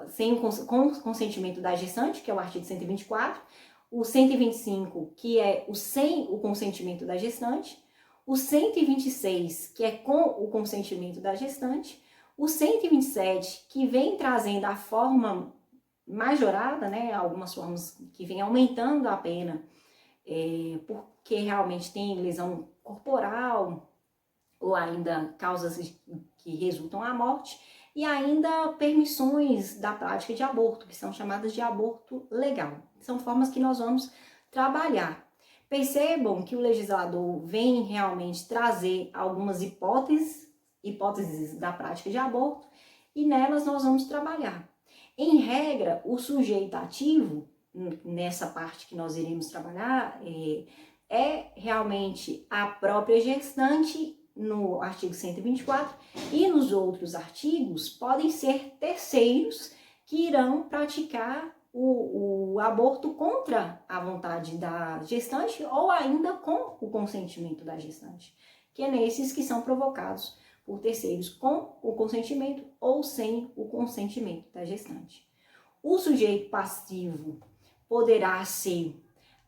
sem o consentimento da gestante, que é o artigo 124, o 125, que é sem o consentimento da gestante, o 126, que é com o consentimento da gestante, o 127, que vem trazendo a forma majorada, né, algumas formas que vem aumentando a pena, porque realmente tem lesão corporal, ou ainda causas que resultam à morte, e ainda permissões da prática de aborto, que são chamadas de aborto legal. São formas que nós vamos trabalhar. Percebam que o legislador vem realmente trazer algumas hipóteses da prática de aborto, e nelas nós vamos trabalhar. Em regra, o sujeito ativo, nessa parte que nós iremos trabalhar, é realmente a própria gestante, no artigo 124, e nos outros artigos podem ser terceiros que irão praticar o aborto contra a vontade da gestante ou ainda com o consentimento da gestante, que é nesses que são provocados por terceiros com o consentimento ou sem o consentimento da gestante. O sujeito passivo poderá ser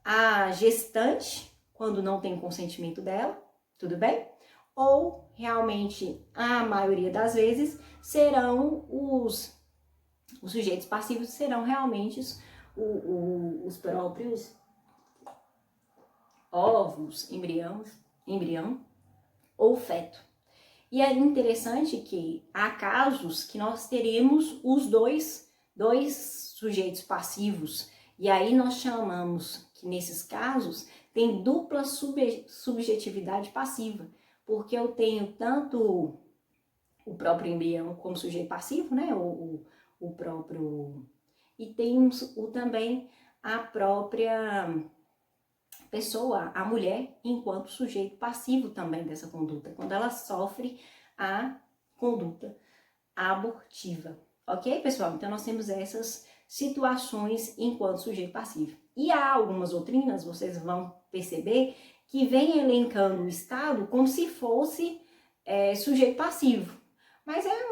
a gestante, quando não tem consentimento dela, tudo bem? Ou realmente, a maioria das vezes, serão os sujeitos passivos, serão realmente os próprios óvulos, embrião ou feto. E é interessante que há casos que nós teremos os dois sujeitos passivos, e aí nós chamamos que nesses casos tem dupla subjetividade passiva, porque eu tenho tanto o próprio embrião como sujeito passivo, né, o próprio, e temos também a própria pessoa, a mulher, enquanto sujeito passivo também dessa conduta, quando ela sofre a conduta abortiva. Ok, pessoal? Então, nós temos essas situações enquanto sujeito passivo. E há algumas doutrinas, vocês vão perceber, que vem elencando o Estado como se fosse sujeito passivo. Mas é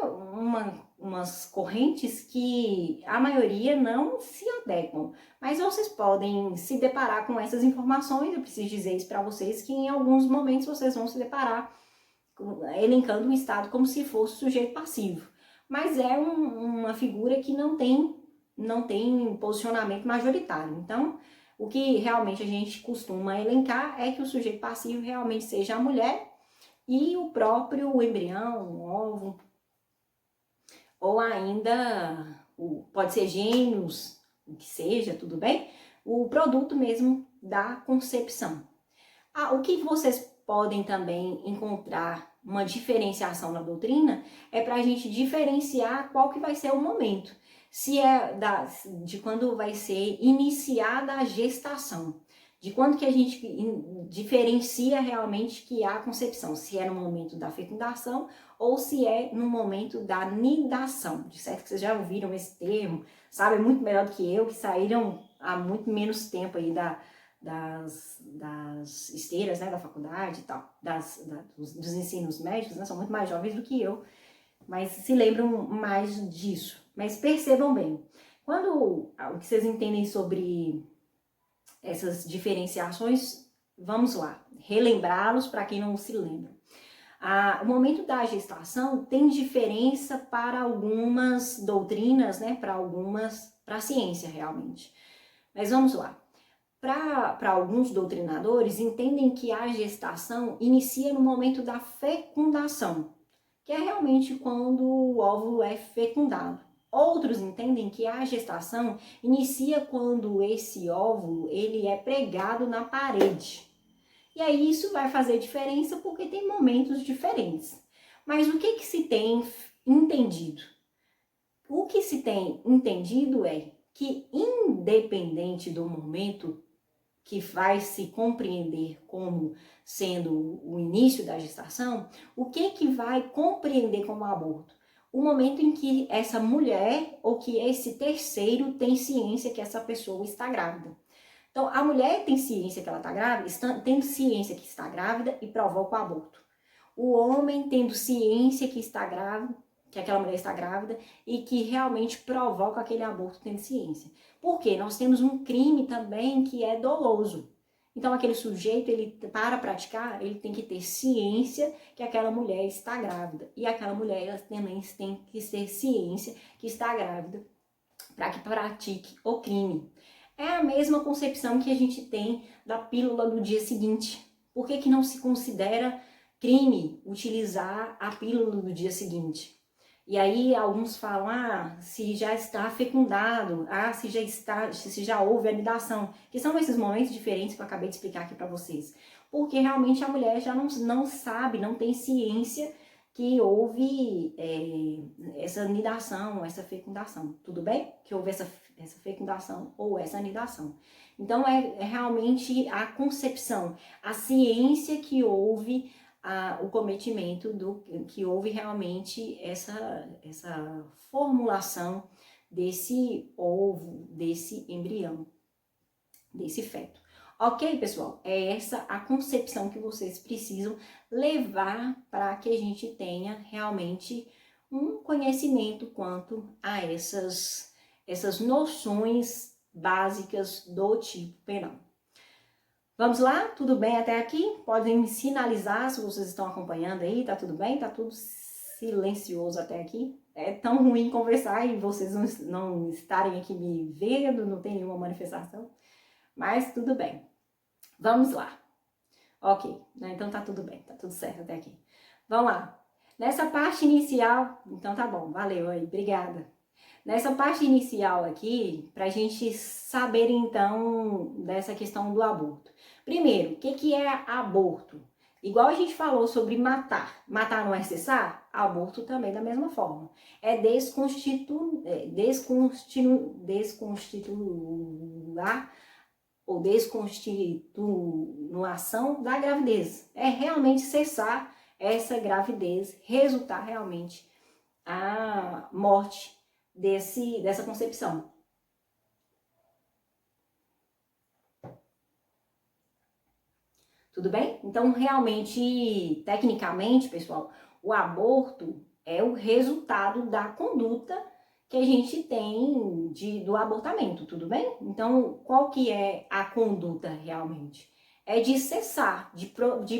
umas correntes que a maioria não se adequam. Mas vocês podem se deparar com essas informações, eu preciso dizer isso para vocês, que em alguns momentos vocês vão se deparar elencando o Estado como se fosse sujeito passivo. Mas é uma figura que não tem posicionamento majoritário. Então, o que realmente a gente costuma elencar é que o sujeito passivo realmente seja a mulher e o próprio embrião, o óvulo, ou ainda pode ser gêmeos, o que seja, tudo bem? O produto mesmo da concepção. O que vocês podem também encontrar uma diferenciação na doutrina é para a gente diferenciar qual que vai ser o momento. Se é de quando vai ser iniciada a gestação, de quando que a gente diferencia realmente que há a concepção, se é no momento da fecundação ou se é no momento da nidação. De certo que vocês já ouviram esse termo, sabem muito melhor do que eu, que saíram há muito menos tempo aí das esteiras, né, da faculdade e tal, dos ensinos médicos, né, são muito mais jovens do que eu, mas se lembram mais disso. Mas percebam bem, o que vocês entendem sobre essas diferenciações, vamos lá, relembrá-los para quem não se lembra. O momento da gestação tem diferença para algumas doutrinas, né, para a ciência realmente. Mas vamos lá. Para alguns doutrinadores, entendem que a gestação inicia no momento da fecundação, que é realmente quando o óvulo é fecundado. Outros entendem que a gestação inicia quando esse óvulo ele é pregado na parede. E aí isso vai fazer diferença porque tem momentos diferentes. Mas o que se tem entendido? O que se tem entendido é que, independente do momento que vai se compreender como sendo o início da gestação, o que vai compreender como aborto? O momento em que essa mulher ou que esse terceiro tem ciência que essa pessoa está grávida. Então, a mulher tem ciência que ela está grávida, tendo ciência que está grávida e provoca o aborto. O homem tendo ciência que está grávida, que aquela mulher está grávida e que realmente provoca aquele aborto tendo ciência. Por quê? Nós temos um crime também que é doloso. Então, aquele sujeito, para praticar, ele tem que ter ciência que aquela mulher está grávida. E aquela mulher, ela também tem que ter ciência que está grávida para que pratique o crime. É a mesma concepção que a gente tem da pílula do dia seguinte. Por que não se considera crime utilizar a pílula do dia seguinte? E aí alguns falam, se já está fecundado, se já houve anidação, que são esses momentos diferentes que eu acabei de explicar aqui para vocês. Porque realmente a mulher já não sabe, não tem ciência que houve essa anidação, essa fecundação, tudo bem? Que houve essa fecundação ou essa anidação. Então é realmente a concepção, a ciência que houve o cometimento que houve realmente essa formulação desse ovo, desse embrião, desse feto. Ok, pessoal? É essa a concepção que vocês precisam levar para que a gente tenha realmente um conhecimento quanto a essas noções básicas do tipo penal. Vamos lá? Tudo bem até aqui? Podem me sinalizar se vocês estão acompanhando aí, tá tudo bem? Tá tudo silencioso até aqui? É tão ruim conversar e vocês não estarem aqui me vendo, não tem nenhuma manifestação, mas tudo bem. Vamos lá. Ok, né? Então tá tudo bem, tá tudo certo até aqui. Vamos lá. Nessa parte inicial, então tá bom, valeu aí, obrigada. Nessa parte inicial aqui, pra gente saber então dessa questão do aborto. Primeiro, o que é aborto? Igual a gente falou sobre matar. Matar não é cessar? Aborto também da mesma forma. É desconstituir ou desconstituição da gravidez. É realmente cessar essa gravidez, resultar realmente a morte dessa concepção. Tudo bem? Então, realmente, tecnicamente, pessoal, o aborto é o resultado da conduta que a gente tem do abortamento, tudo bem? Então, qual que é a conduta realmente? É de cessar, de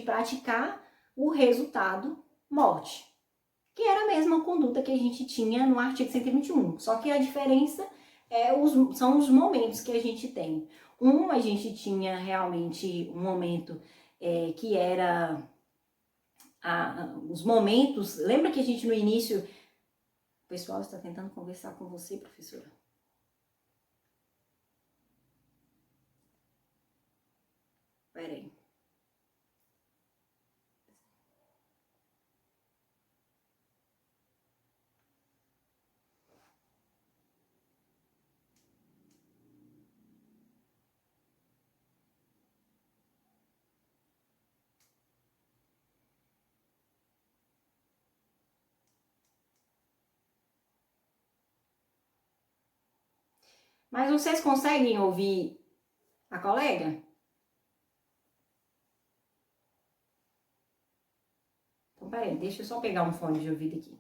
praticar o resultado morte, que era a mesma conduta que a gente tinha no artigo 121, só que a diferença são os momentos que a gente tem. A gente tinha realmente um momento que era os momentos. Lembra que a gente no início. O pessoal está tentando conversar com você, professora. Peraí. Mas vocês conseguem ouvir a colega? Então, peraí, deixa eu só pegar um fone de ouvido aqui.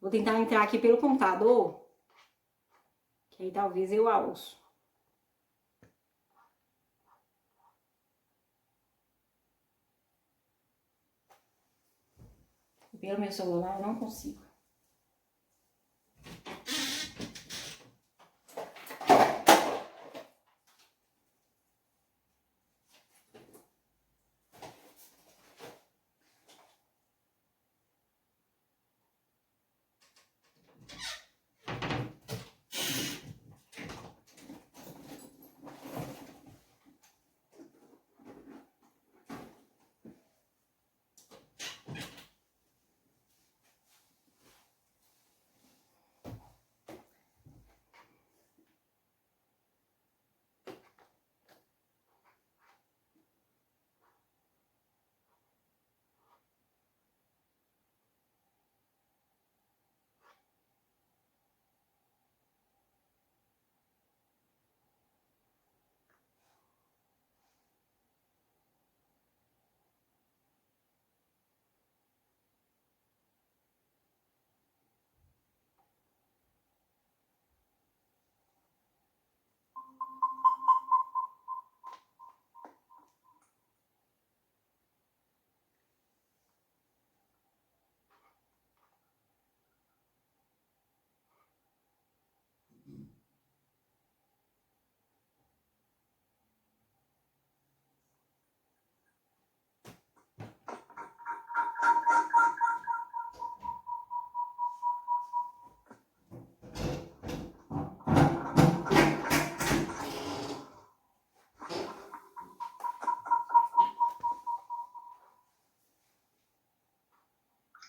Vou tentar entrar aqui pelo computador, que aí talvez eu a ouço. Pelo meu celular eu não consigo.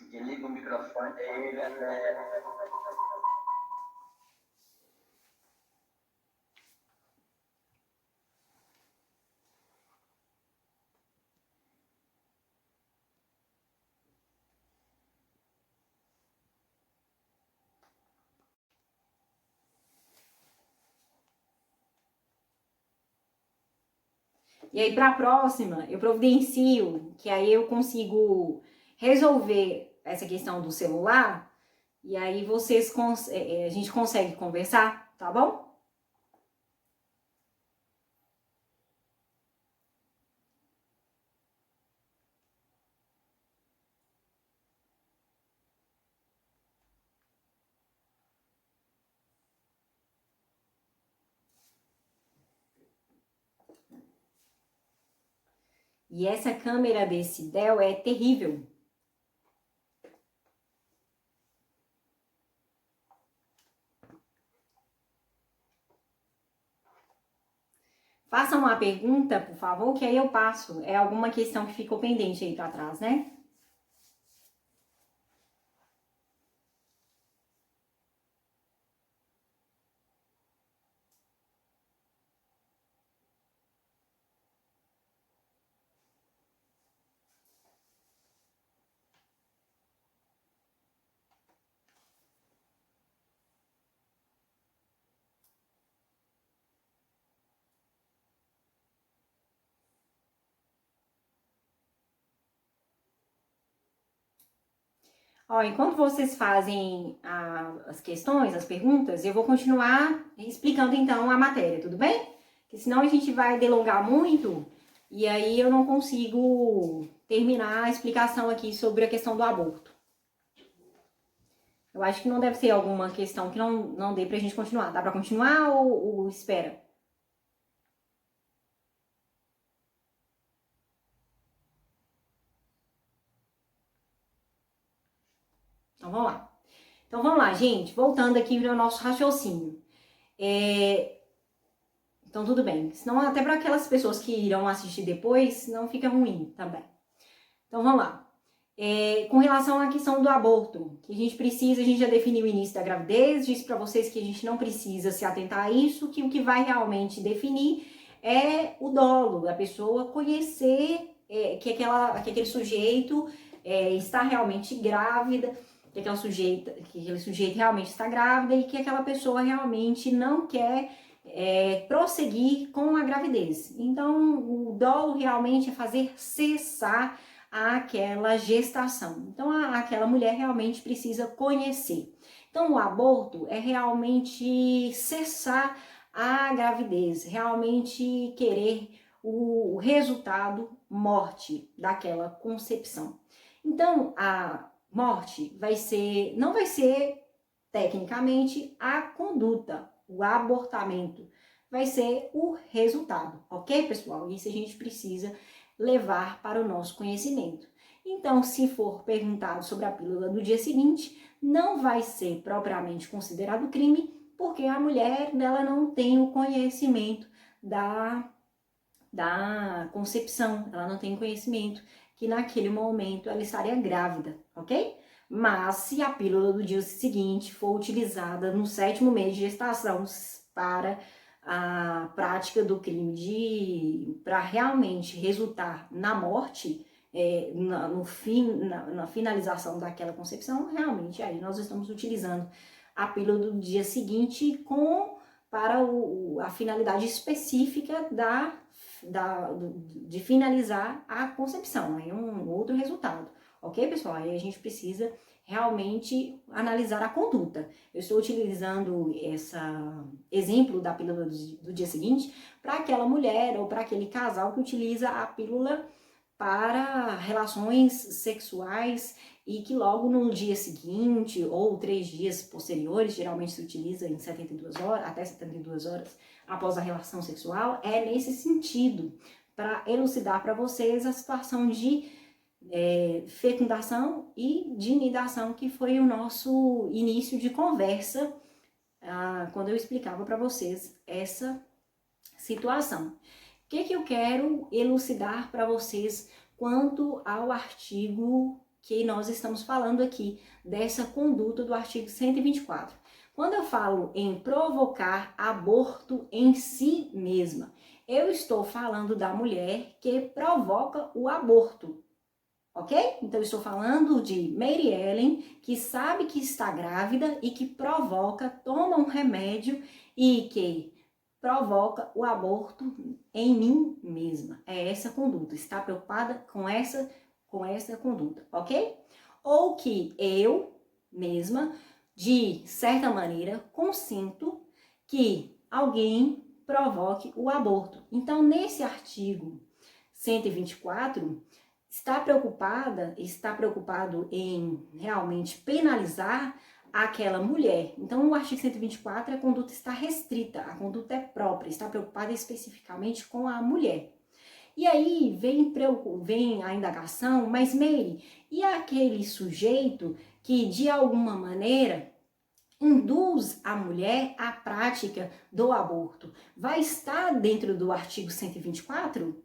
Que liga o microfone aí, galera. E aí, para a próxima, eu providencio, que aí eu consigo resolver essa questão do celular, e aí a gente consegue conversar, tá bom? E essa câmera desse Dell é terrível. Faça uma pergunta, por favor, que aí eu passo. É alguma questão que ficou pendente aí para trás, né? Ó, enquanto vocês fazem as questões, as perguntas, eu vou continuar explicando então a matéria, tudo bem? Porque senão a gente vai delongar muito e aí eu não consigo terminar a explicação aqui sobre a questão do aborto. Eu acho que não deve ser alguma questão que não dê pra gente continuar. Dá pra continuar ou espera? Então vamos lá. Então vamos lá, gente. Voltando aqui para o nosso raciocínio. Então tudo bem. Senão até para aquelas pessoas que irão assistir depois, não fica ruim também. Então vamos lá. Com relação à questão do aborto, que a gente já definiu o início da gravidez, disse para vocês que a gente não precisa se atentar a isso, que o que vai realmente definir é o dolo, a pessoa conhecer que aquele sujeito está realmente grávida, que aquele sujeito realmente está grávida e que aquela pessoa realmente não quer prosseguir com a gravidez. Então, o dolo realmente é fazer cessar aquela gestação. Então, aquela mulher realmente precisa conhecer. Então, o aborto é realmente cessar a gravidez, realmente querer o resultado morte daquela concepção. Então, a morte não vai ser tecnicamente a conduta, o abortamento, vai ser o resultado, ok, pessoal? Isso a gente precisa levar para o nosso conhecimento. Então, se for perguntado sobre a pílula do dia seguinte, não vai ser propriamente considerado crime, porque a mulher dela não tem o conhecimento da concepção, ela não tem conhecimento que naquele momento ela estaria grávida, ok? Mas se a pílula do dia seguinte for utilizada no 7º mês de gestação para a prática do crime para realmente resultar na morte, na finalização daquela concepção, realmente aí nós estamos utilizando a pílula do dia seguinte para a finalidade específica de finalizar a concepção, é um outro resultado, ok, pessoal? Aí a gente precisa realmente analisar a conduta. Eu estou utilizando esse exemplo da pílula do dia seguinte para aquela mulher ou para aquele casal que utiliza a pílula para relações sexuais e que logo no dia seguinte ou 3 dias posteriores, geralmente se utiliza em 72 horas, até 72 horas após a relação sexual, é nesse sentido, para elucidar para vocês a situação de fecundação e de nidação, que foi o nosso início de conversa, quando eu explicava para vocês essa situação. O que eu quero elucidar para vocês quanto ao artigo que nós estamos falando aqui, dessa conduta do artigo 124. Quando eu falo em provocar aborto em si mesma, eu estou falando da mulher que provoca o aborto, ok? Então, eu estou falando de Mary Ellen, que sabe que está grávida e que provoca, toma um remédio e que provoca o aborto em mim mesma. É essa conduta, está preocupada com essa conduta, ok? Ou que eu mesma, de certa maneira, consinto que alguém provoque o aborto. Então, nesse artigo 124, está preocupado em realmente penalizar aquela mulher. Então, o artigo 124, a conduta está restrita, a conduta é própria, está preocupada especificamente com a mulher. E aí vem a indagação, mas Mary, e aquele sujeito que de alguma maneira induz a mulher à prática do aborto? Vai estar dentro do artigo 124?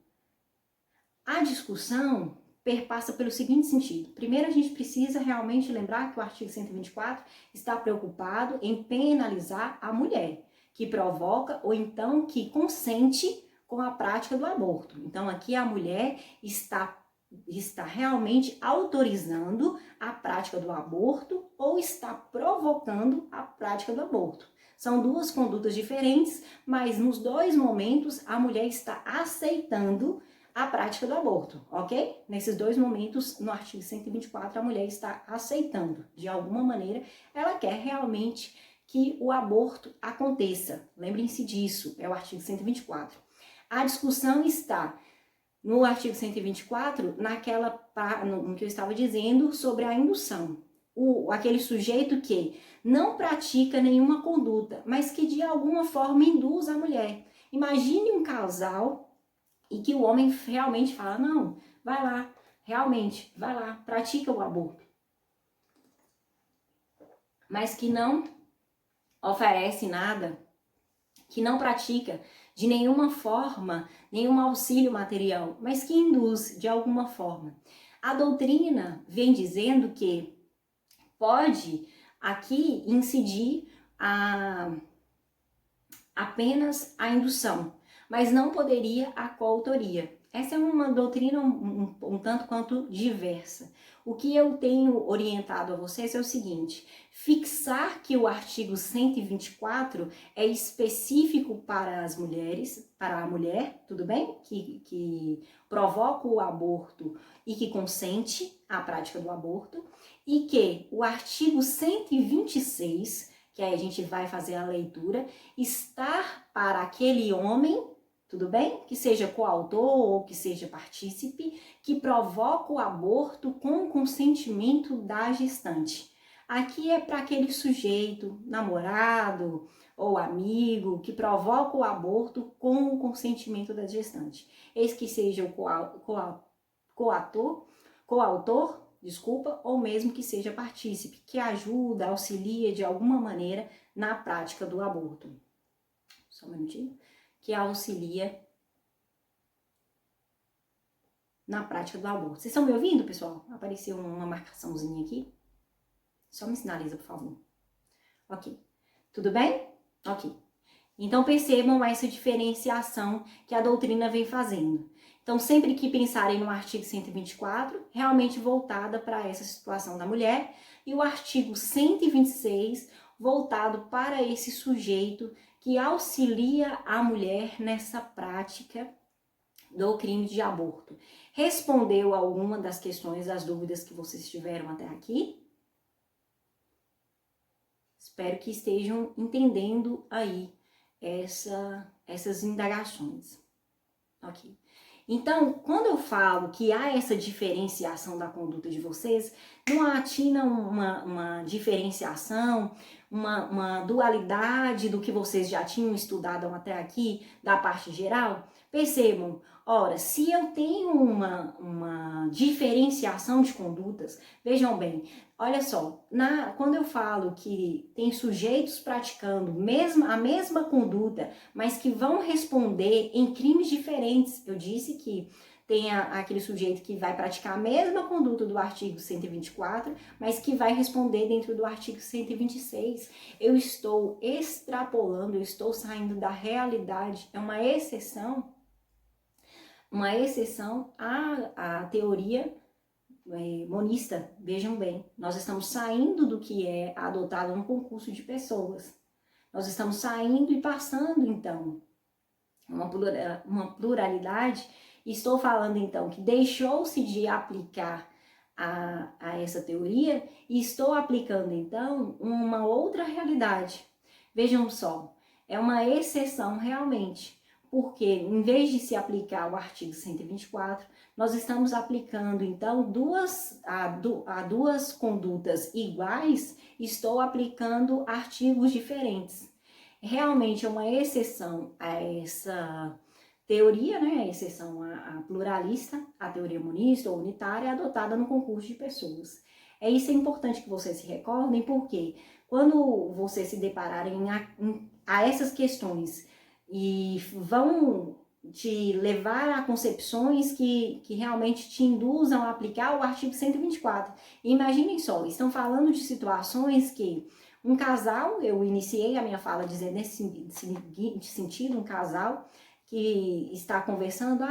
A discussão perpassa pelo seguinte sentido. Primeiro, a gente precisa realmente lembrar que o artigo 124 está preocupado em penalizar a mulher que provoca ou então que consente com a prática do aborto. Então, aqui a mulher está realmente autorizando a prática do aborto ou está provocando a prática do aborto. São duas condutas diferentes, mas nos dois momentos a mulher está aceitando a prática do aborto, ok? Nesses dois momentos, no artigo 124, a mulher está aceitando, de alguma maneira, ela quer realmente que o aborto aconteça. Lembrem-se disso, é o artigo 124. A discussão está no artigo 124, no que eu estava dizendo sobre a indução. Aquele sujeito que não pratica nenhuma conduta, mas que de alguma forma induz a mulher. Imagine um casal e que o homem realmente fala, não, vai lá, realmente, vai lá, pratica o aborto. Mas que não oferece nada, que não pratica de nenhuma forma, nenhum auxílio material, mas que induz de alguma forma. A doutrina vem dizendo que pode aqui incidir apenas a indução, mas não poderia a coautoria. Essa é uma doutrina um tanto quanto diversa. O que eu tenho orientado a vocês é o seguinte: fixar que o artigo 124 é específico para as mulheres, para a mulher, tudo bem? Que provoca o aborto e que consente a prática do aborto, e que o artigo 126, que aí a gente vai fazer a leitura, estar para aquele homem, tudo bem? Que seja coautor ou que seja partícipe, que provoca o aborto com o consentimento da gestante. Aqui é para aquele sujeito, namorado ou amigo, que provoca o aborto com o consentimento da gestante. Eis que seja o coautor, ou mesmo que seja partícipe, que ajuda, auxilia de alguma maneira na prática do aborto. Só um minutinho. Que auxilia na prática do aborto. Vocês estão me ouvindo, pessoal? Apareceu uma marcaçãozinha aqui. Só me sinaliza, por favor. Ok. Tudo bem? Ok. Então, percebam essa diferenciação que a doutrina vem fazendo. Então, sempre que pensarem no artigo 124, realmente voltada para essa situação da mulher, e o artigo 126, voltado para esse sujeito que auxilia a mulher nessa prática do crime de aborto. Respondeu alguma das questões, das dúvidas que vocês tiveram até aqui? Espero que estejam entendendo aí essas indagações. Ok. Então, quando eu falo que há essa diferenciação da conduta de vocês, não atina uma diferenciação, uma dualidade do que vocês já tinham estudado até aqui, da parte geral? Percebam, ora, se eu tenho uma diferenciação de condutas, vejam bem, olha só, quando eu falo que tem sujeitos praticando a mesma conduta, mas que vão responder em crimes diferentes, eu disse que tem aquele sujeito que vai praticar a mesma conduta do artigo 124, mas que vai responder dentro do artigo 126. Eu estou extrapolando, eu estou saindo da realidade, é uma exceção à teoria monista. Vejam bem, nós estamos saindo do que é adotado no concurso de pessoas. Nós estamos saindo e passando, então, uma pluralidade. Estou falando, então, que deixou-se de aplicar a essa teoria e estou aplicando, então, uma outra realidade. Vejam só, é uma exceção realmente, porque em vez de se aplicar o artigo 124, nós estamos aplicando, então, a duas condutas iguais, estou aplicando artigos diferentes. Realmente é uma exceção a essa teoria, né? A exceção a pluralista, a teoria monista ou unitária adotada no concurso de pessoas. Isso é importante que vocês se recordem, porque quando vocês se depararem a essas questões e vão te levar a concepções que realmente te induzam a aplicar o artigo 124. Imaginem só, estão falando de situações que um casal, eu iniciei a minha fala dizendo nesse seguinte sentido, um casal que está conversando,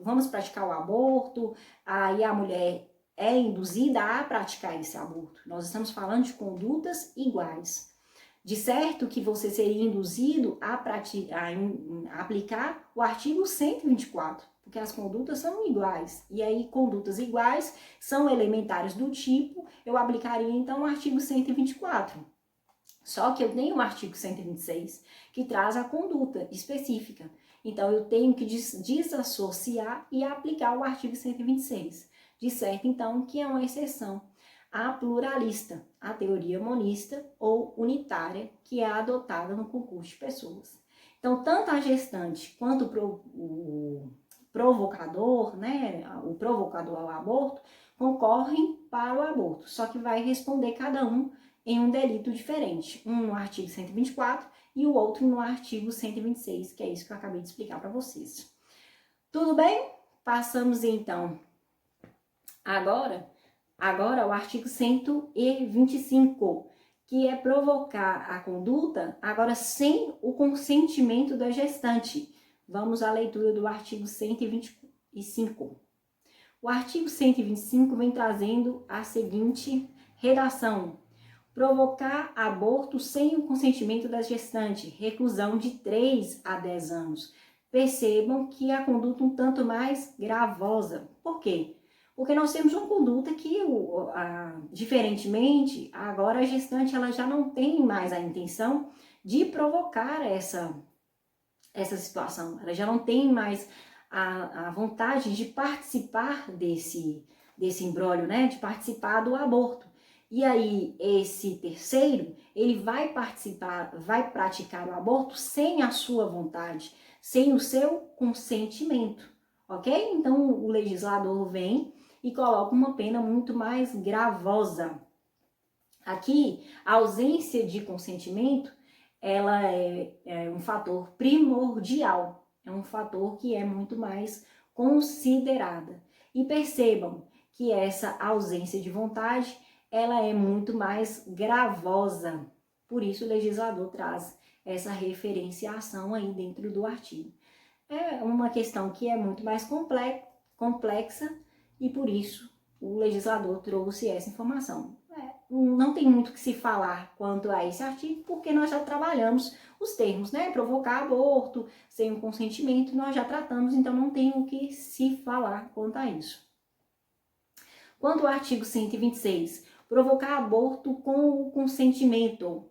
vamos praticar o aborto, aí a mulher é induzida a praticar esse aborto. Nós estamos falando de condutas iguais. De certo que você seria induzido a aplicar o artigo 124, porque as condutas são iguais. E aí, condutas iguais são elementares do tipo, eu aplicaria então o artigo 124. Só que eu tenho o artigo 126, que traz a conduta específica. Então, eu tenho que desassociar e aplicar o artigo 126. De certo, então, que é uma exceção a pluralista, a teoria monista ou unitária, que é adotada no concurso de pessoas. Então, tanto a gestante quanto o provocador, né, o provocador ao aborto, concorrem para o aborto, só que vai responder cada um em um delito diferente, um no artigo 124 e o outro no artigo 126, que é isso que eu acabei de explicar para vocês. Tudo bem? Passamos então agora o artigo 125, que é provocar a conduta, agora sem o consentimento da gestante. Vamos à leitura do artigo 125. O artigo 125 vem trazendo a seguinte redação: provocar aborto sem o consentimento da gestante, reclusão de 3 a 10 anos. Percebam que a conduta um tanto mais gravosa. Por quê? Porque nós temos uma conduta que, diferentemente, agora a gestante ela já não tem mais a intenção de provocar essa situação. Ela já não tem mais a vontade de participar desse imbróglio, né? De participar do aborto. E aí, esse terceiro, ele vai praticar o aborto sem a sua vontade, sem o seu consentimento, ok? Então, o legislador vem e coloca uma pena muito mais gravosa. Aqui, a ausência de consentimento, ela é um fator primordial, é um fator que é muito mais considerada. E percebam que essa ausência de vontade, ela é muito mais gravosa. Por isso, o legislador traz essa referenciação aí dentro do artigo. É uma questão que é muito mais complexa, e por isso o legislador trouxe essa informação. Não tem muito o que se falar quanto a esse artigo, porque nós já trabalhamos os termos, né? Provocar aborto sem o consentimento, nós já tratamos, então não tem o que se falar quanto a isso. Quanto ao artigo 126, provocar aborto com o consentimento.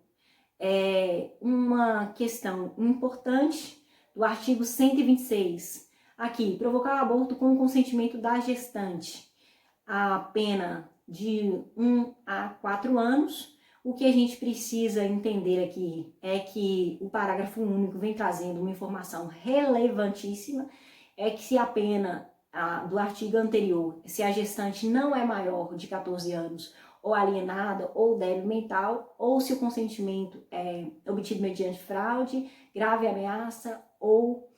É uma questão importante do artigo 126. Aqui, provocar aborto com o consentimento da gestante. A pena de 1 a 4 anos. O que a gente precisa entender aqui é que o parágrafo único vem trazendo uma informação relevantíssima, é que se a pena do artigo anterior, se a gestante não é maior de 14 anos, ou alienada, ou débil mental, ou se o consentimento é obtido mediante fraude, grave ameaça ou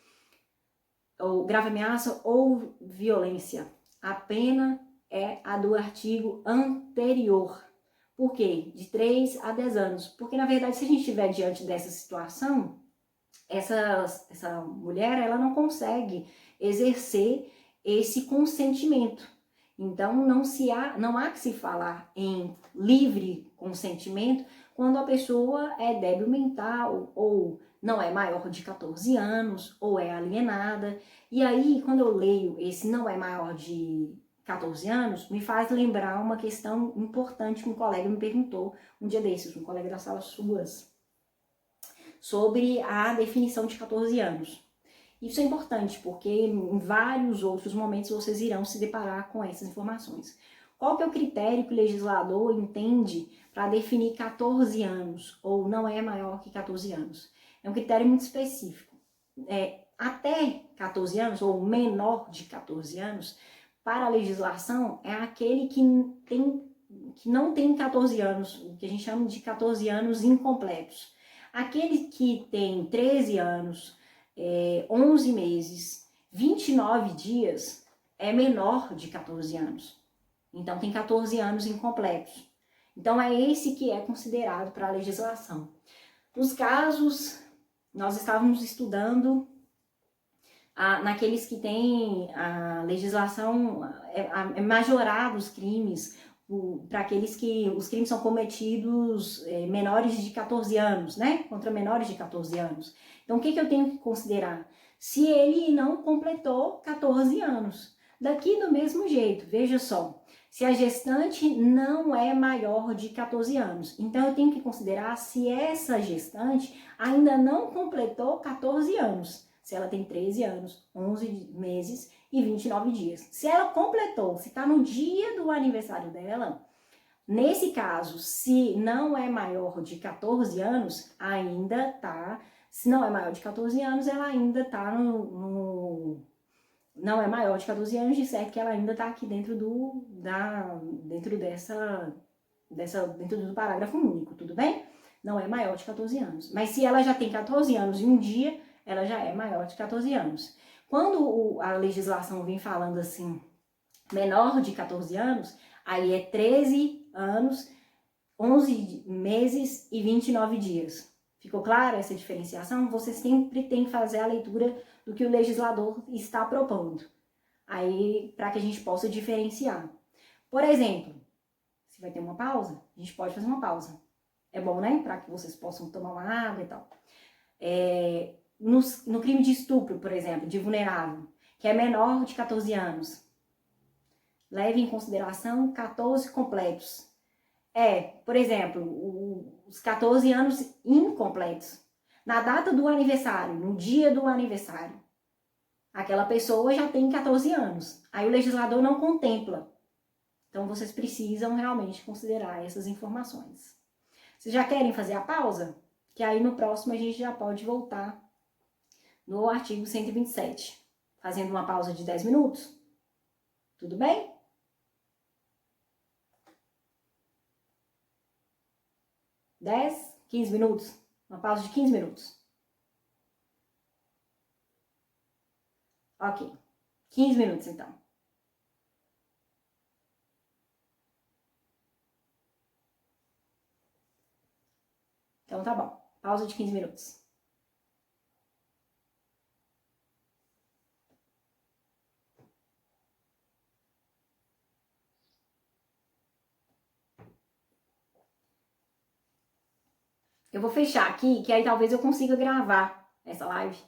ou grave ameaça ou violência. A pena é a do artigo anterior. Por quê? De 3 a 10 anos. Porque, na verdade, se a gente estiver diante dessa situação, essa mulher, ela não consegue exercer esse consentimento. Então, não há que se falar em livre consentimento quando a pessoa é débil mental ou não é maior de 14 anos ou é alienada. E aí, quando eu leio esse não é maior de 14 anos, me faz lembrar uma questão importante que um colega me perguntou um dia desses, um colega da sala suas, sobre a definição de 14 anos. Isso é importante, porque em vários outros momentos vocês irão se deparar com essas informações. Qual que é o critério que o legislador entende para definir 14 anos, ou não é maior que 14 anos? É um critério muito específico. Até 14 anos, ou menor de 14 anos, para a legislação, é aquele que não tem 14 anos, o que a gente chama de 14 anos incompletos. Aquele que tem 13 anos, 11 meses, 29 dias, é menor de 14 anos. Então, tem 14 anos incompletos. Então, é esse que é considerado para a legislação. Nos casos, nós estávamos estudando naqueles que têm a legislação, majorada os crimes, para aqueles que os crimes são cometidos menores de 14 anos, né? Contra menores de 14 anos. Então, o que eu tenho que considerar? Se ele não completou 14 anos. Daqui do mesmo jeito, veja só, se a gestante não é maior de 14 anos, então eu tenho que considerar se essa gestante ainda não completou 14 anos. Se ela tem 13 anos, 11 meses e 29 dias. Se ela completou, se está no dia do aniversário dela, nesse caso, se não é maior de 14 anos, ainda tá. Se não é maior de 14 anos, ela ainda tá não é maior de 14 anos, de certo que ela ainda tá aqui dentro dentro do parágrafo único, tudo bem? Não é maior de 14 anos. Mas se ela já tem 14 anos e um dia, ela já é maior de 14 anos. Quando a legislação vem falando assim, menor de 14 anos, aí é 13 anos, 11 meses e 29 dias. Ficou clara essa diferenciação? Você sempre tem que fazer a leitura do que o legislador está propondo. Aí, para que a gente possa diferenciar. Por exemplo, se vai ter uma pausa, a gente pode fazer uma pausa. É bom, né? Para que vocês possam tomar uma água e tal. No crime de estupro, por exemplo, de vulnerável, que é menor de 14 anos, leve em consideração 14 completos. Por exemplo, os 14 anos incompletos. Na data do aniversário, no dia do aniversário, aquela pessoa já tem 14 anos. Aí o legislador não contempla. Então, vocês precisam realmente considerar essas informações. Vocês já querem fazer a pausa? Que aí no próximo a gente já pode voltar no artigo 127, fazendo uma pausa de 10 minutos. Tudo bem? Dez, 15 minutos. Uma pausa de 15 minutos. Ok. 15 minutos, então. Então, tá bom. Pausa de 15 minutos. Eu vou fechar aqui, que aí talvez eu consiga gravar essa live.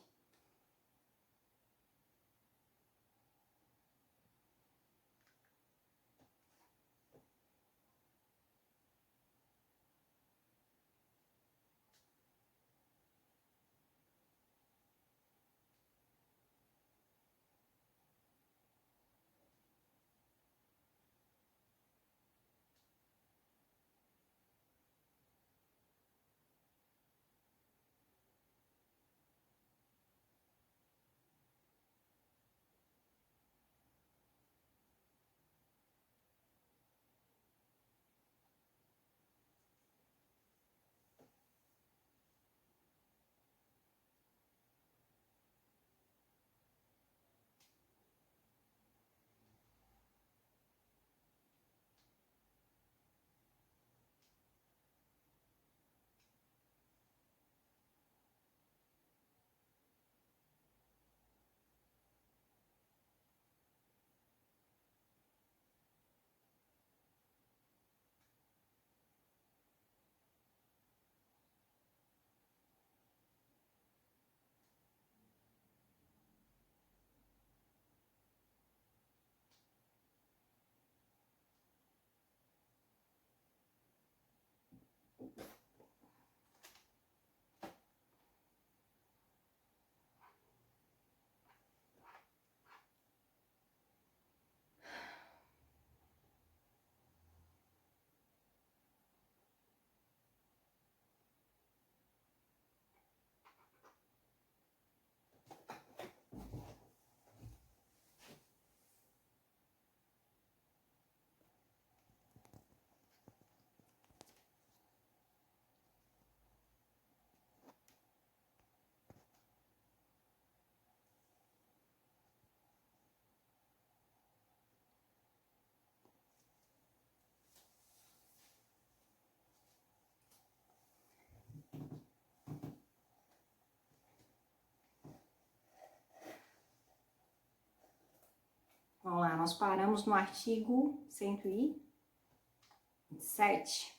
Vamos lá, nós paramos no artigo 127.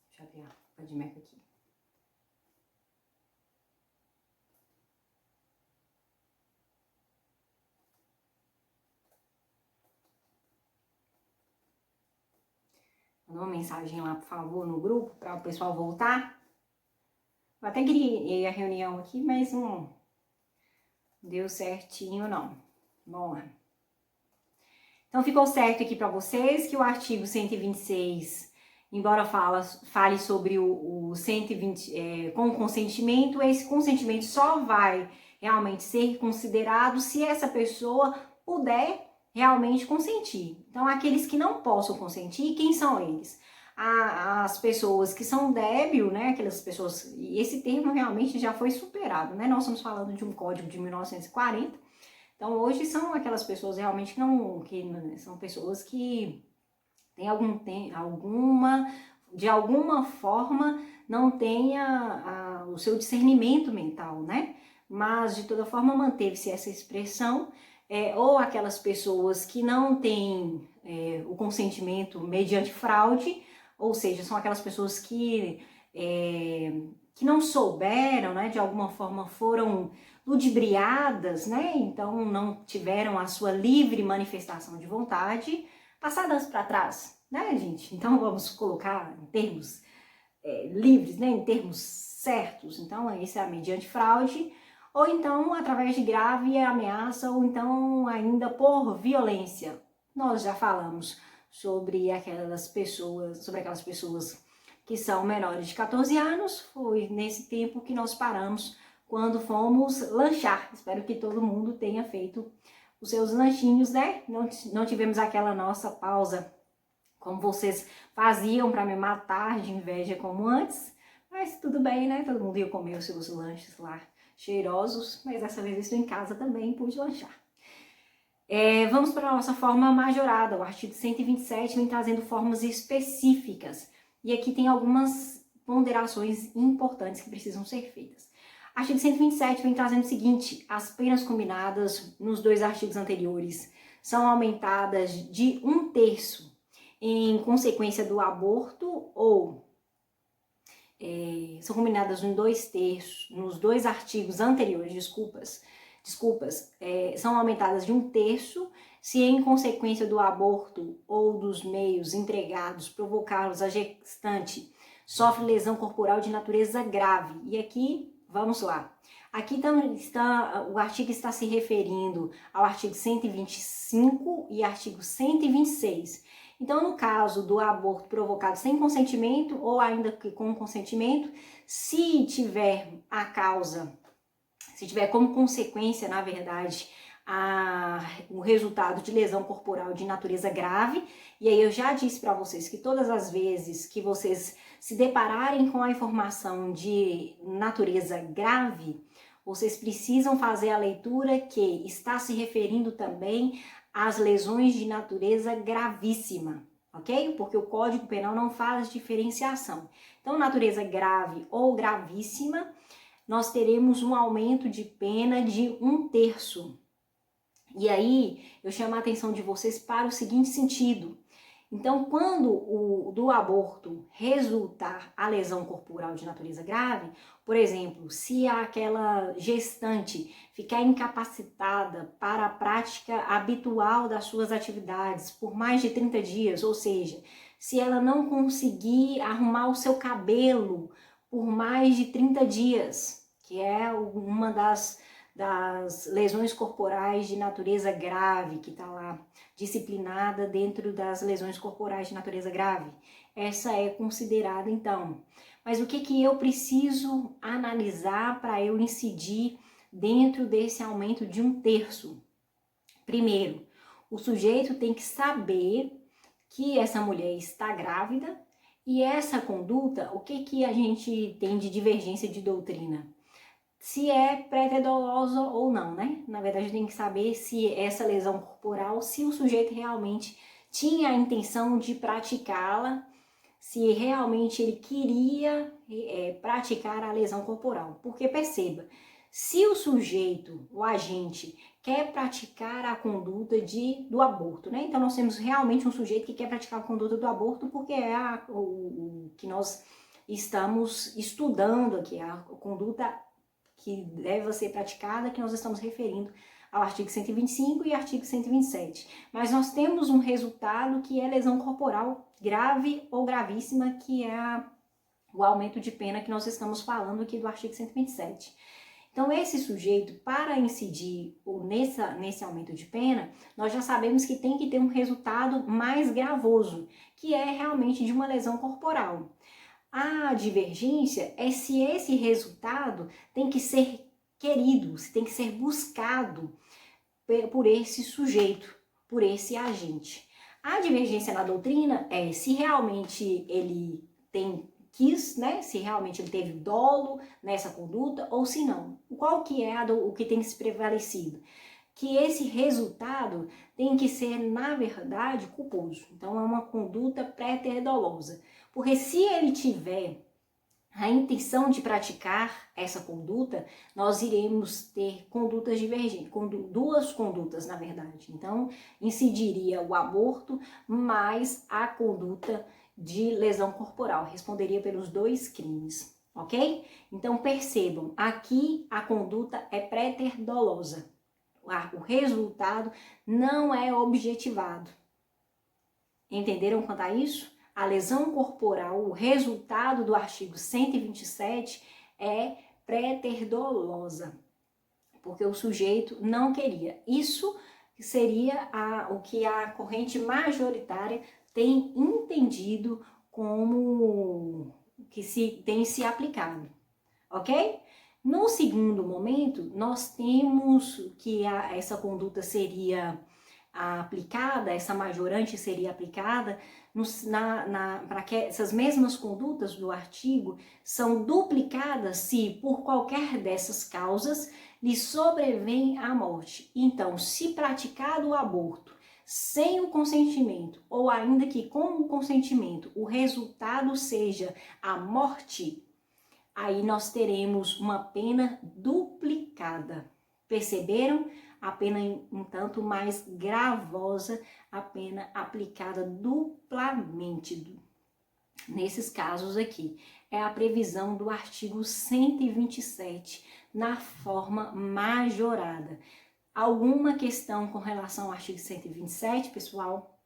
Deixa eu abrir a Codimeca aqui. Manda uma mensagem lá, por favor, no grupo, para o pessoal voltar. Eu até criei a reunião aqui, mas não deu certinho, não. Vamos lá. Então, ficou certo aqui para vocês que o artigo 126, embora fale sobre o 120 com consentimento, esse consentimento só vai realmente ser considerado se essa pessoa puder realmente consentir. Então, aqueles que não possam consentir, quem são eles? As pessoas que são débil, né? Aquelas pessoas, e esse termo realmente já foi superado, né? Nós estamos falando de um código de 1940. Então, hoje são aquelas pessoas realmente que são pessoas que têm de alguma forma, não tenha o seu discernimento mental, né? Mas, de toda forma, manteve-se essa expressão, ou aquelas pessoas que não têm o consentimento mediante fraude, ou seja, são aquelas pessoas que não souberam, né? De alguma forma foram ludibriadas, né? Então não tiveram a sua livre manifestação de vontade, passadas para trás, né, gente? Então vamos colocar em termos livres, né? Em termos certos. Então esse é mediante fraude, ou então através de grave ameaça, ou então ainda por violência. Nós já falamos sobre aquelas pessoas que são menores de 14 anos. Foi nesse tempo que nós paramos quando fomos lanchar. Espero que todo mundo tenha feito os seus lanchinhos, né? Não tivemos aquela nossa pausa como vocês faziam para me matar de inveja como antes, mas tudo bem, né? Todo mundo ia comer os seus lanches lá cheirosos, mas dessa vez eu estou em casa também, pude lanchar. Vamos para a nossa forma majorada. O artigo 127 vem trazendo formas específicas, e aqui tem algumas ponderações importantes que precisam ser feitas. Artigo 127 vem trazendo o seguinte: as penas combinadas nos dois artigos anteriores são aumentadas de 1/3 em consequência do aborto, ou são combinadas em 2/3 nos dois artigos anteriores, são aumentadas de 1/3 se em consequência do aborto ou dos meios empregados provocados a gestante sofre lesão corporal de natureza grave. E aqui, vamos lá. Aqui o artigo está se referindo ao artigo 125 e artigo 126. Então, no caso do aborto provocado sem consentimento ou ainda que com consentimento, se tiver como consequência, na verdade, o resultado de lesão corporal de natureza grave, e aí eu já disse para vocês que todas as vezes que vocês se depararem com a informação de natureza grave, vocês precisam fazer a leitura que está se referindo também às lesões de natureza gravíssima, ok? Porque o Código Penal não faz diferenciação. Então, natureza grave ou gravíssima, nós teremos um aumento de pena de 1/3. E aí, eu chamo a atenção de vocês para o seguinte sentido. Então, quando do aborto resultar a lesão corporal de natureza grave, por exemplo, se aquela gestante ficar incapacitada para a prática habitual das suas atividades por mais de 30 dias, ou seja, se ela não conseguir arrumar o seu cabelo por mais de 30 dias, que é uma das lesões corporais de natureza grave, que está lá disciplinada dentro das lesões corporais de natureza grave. Essa é considerada, então. Mas o que eu preciso analisar para eu incidir dentro desse aumento de 1/3? Primeiro, o sujeito tem que saber que essa mulher está grávida, e essa conduta, o que a gente tem de divergência de doutrina? Se é pré-dolosa ou não, né? Na verdade, tem que saber se essa lesão corporal, se o sujeito realmente tinha a intenção de praticá-la, se realmente ele queria praticar a lesão corporal. Porque perceba, se o sujeito, o agente, quer praticar a conduta do aborto, né? Então nós temos realmente um sujeito que quer praticar a conduta do aborto porque é o que nós estamos estudando aqui, a conduta que deve ser praticada, que nós estamos referindo ao artigo 125 e artigo 127. Mas nós temos um resultado que é lesão corporal grave ou gravíssima, que é o aumento de pena que nós estamos falando aqui do artigo 127. Então, esse sujeito, para incidir nesse aumento de pena, nós já sabemos que tem que ter um resultado mais gravoso, que é realmente de uma lesão corporal. A divergência é se esse resultado tem que ser querido, se tem que ser buscado por esse sujeito, por esse agente. A divergência na doutrina é se realmente ele quis, né, se realmente ele teve dolo nessa conduta ou se não. Qual que é o que tem se prevalecido? Que esse resultado tem que ser, na verdade, culposo. Então, é uma conduta préter dolosa. Porque se ele tiver a intenção de praticar essa conduta, nós iremos ter condutas divergentes, duas condutas, na verdade. Então, incidiria o aborto mais a conduta de lesão corporal, responderia pelos dois crimes, ok? Então, percebam, aqui a conduta é préter dolosa. O resultado não é objetivado. Entenderam quanto a isso? A lesão corporal, o resultado do artigo 127 é préter dolosa, porque o sujeito não queria. Isso seria o que a corrente majoritária tem entendido como que tem se aplicado, ok? No segundo momento, nós temos que essa conduta seria aplicada, essa majorante seria aplicada para que essas mesmas condutas do artigo são duplicadas se por qualquer dessas causas lhe sobrevém a morte. Então, se praticado o aborto sem o consentimento, ou ainda que com o consentimento, o resultado seja a morte, aí nós teremos uma pena duplicada. Perceberam? A pena, um tanto mais gravosa, a pena aplicada duplamente. Nesses casos aqui, é a previsão do artigo 127, na forma majorada. Alguma questão com relação ao artigo 127, pessoal?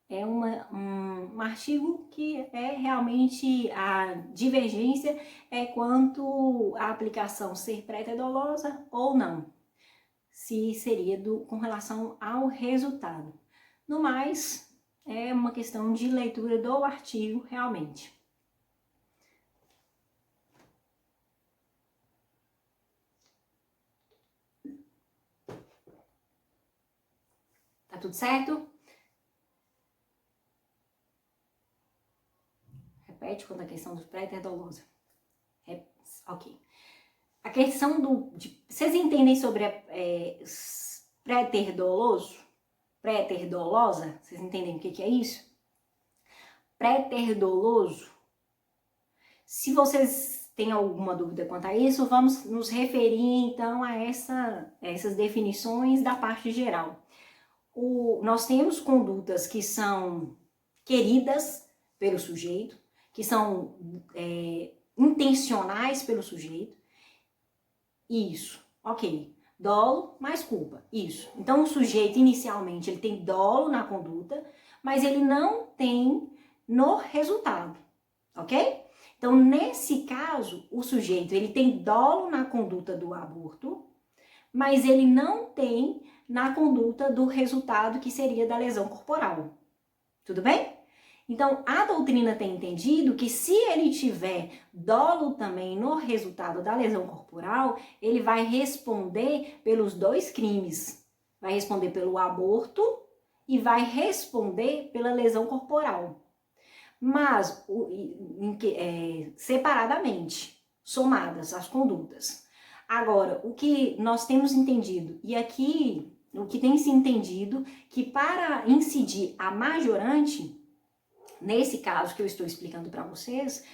É um artigo que é realmente a divergência é quanto à aplicação ser préter dolosa ou não. Se seria com relação ao resultado. No mais, é uma questão de leitura do artigo realmente. Tá tudo certo? Repete quando a questão do préter dolosa. Ok. A questão vocês entendem sobre préter doloso? Préter dolosa? Vocês entendem o que é isso? Préter doloso. Se vocês têm alguma dúvida quanto a isso, vamos nos referir então a essas definições da parte geral. Nós temos condutas que são queridas pelo sujeito, que são intencionais pelo sujeito. Isso, ok. Dolo mais culpa, isso. Então, o sujeito, inicialmente, ele tem dolo na conduta, mas ele não tem no resultado, ok? Então, nesse caso, o sujeito, ele tem dolo na conduta do aborto, mas ele não tem na conduta do resultado, que seria da lesão corporal. Tudo bem? Então, a doutrina tem entendido que se ele tiver dolo também no resultado da lesão corporal, ele vai responder pelos dois crimes. Vai responder pelo aborto e vai responder pela lesão corporal. Mas, separadamente, somadas as condutas. Agora, o que nós temos entendido, e aqui o que tem se entendido, que para incidir a majorante, Nesse caso que eu estou explicando para vocês,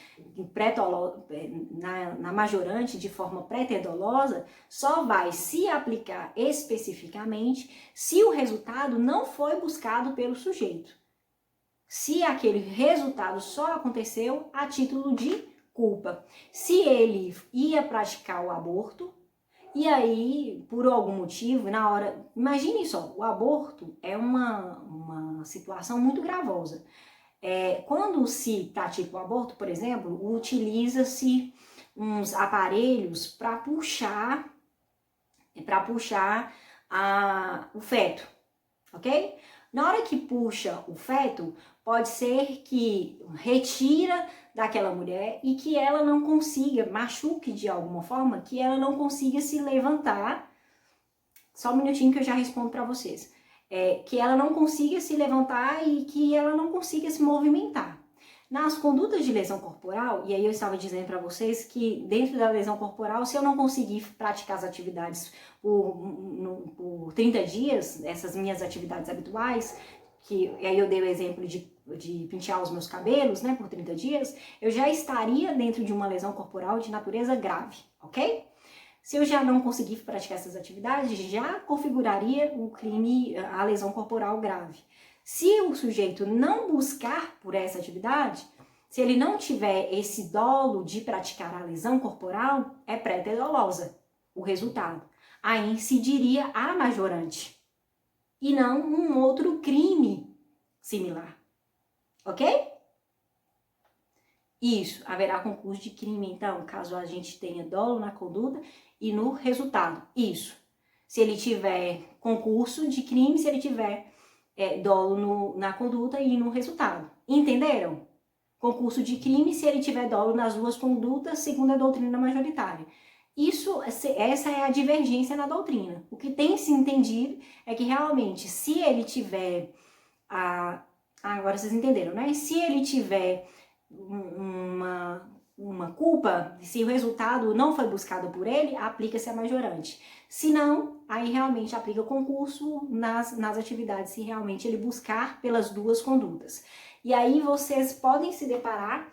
na majorante de forma pré-dolosa, só vai se aplicar especificamente se o resultado não foi buscado pelo sujeito. Se aquele resultado só aconteceu a título de culpa. Se ele ia praticar o aborto, e aí, por algum motivo, na hora... Imagine só, o aborto é uma situação muito gravosa. Quando se pratica o aborto, por exemplo, utiliza-se uns aparelhos para puxar o feto, ok? Na hora que puxa o feto, pode ser que retira daquela mulher e que ela não consiga, machuque de alguma forma, que ela não consiga se levantar. Só um minutinho que eu já respondo para vocês. Que ela não consiga se levantar e que ela não consiga se movimentar. Nas condutas de lesão corporal, e aí eu estava dizendo para vocês que dentro da lesão corporal, se eu não conseguir praticar as atividades por 30 dias, essas minhas atividades habituais, e aí eu dei o exemplo de pentear os meus cabelos, né, por 30 dias, eu já estaria dentro de uma lesão corporal de natureza grave, ok? Se eu já não conseguir praticar essas atividades, já configuraria o crime, a lesão corporal grave. Se o sujeito não buscar por essa atividade, se ele não tiver esse dolo de praticar a lesão corporal, é pré-dolosa o resultado. Aí incidiria a majorante e não um outro crime similar. Ok? Isso, haverá concurso de crime, então, caso a gente tenha dolo na conduta e no resultado. Isso. Se ele tiver concurso de crime, se ele tiver dolo na conduta e no resultado. Entenderam? Concurso de crime se ele tiver dolo nas duas condutas, segundo a doutrina majoritária. Essa é a divergência na doutrina. O que tem se entendido é que realmente, se ele tiver agora vocês entenderam, né? Se ele tiver uma culpa, se o resultado não foi buscado por ele, aplica-se a majorante. Se não, aí realmente aplica o concurso nas atividades, se realmente ele buscar pelas duas condutas. E aí vocês podem se deparar,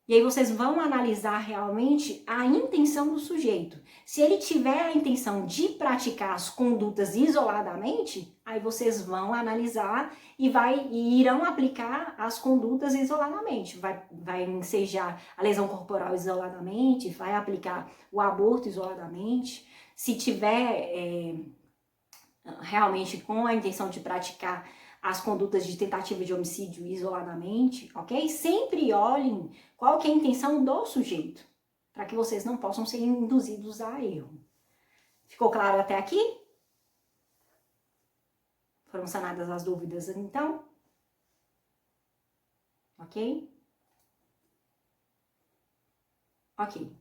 e aí vocês vão analisar realmente a intenção do sujeito. Se ele tiver a intenção de praticar as condutas isoladamente, aí vocês vão analisar e irão aplicar as condutas isoladamente. Vai ensejar a lesão corporal isoladamente, vai aplicar o aborto isoladamente. Se tiver realmente com a intenção de praticar as condutas de tentativa de homicídio isoladamente, ok? Sempre olhem qual que é a intenção do sujeito, para que vocês não possam ser induzidos a erro. Ficou claro até aqui? Foram sanadas as dúvidas, então? Ok? Ok.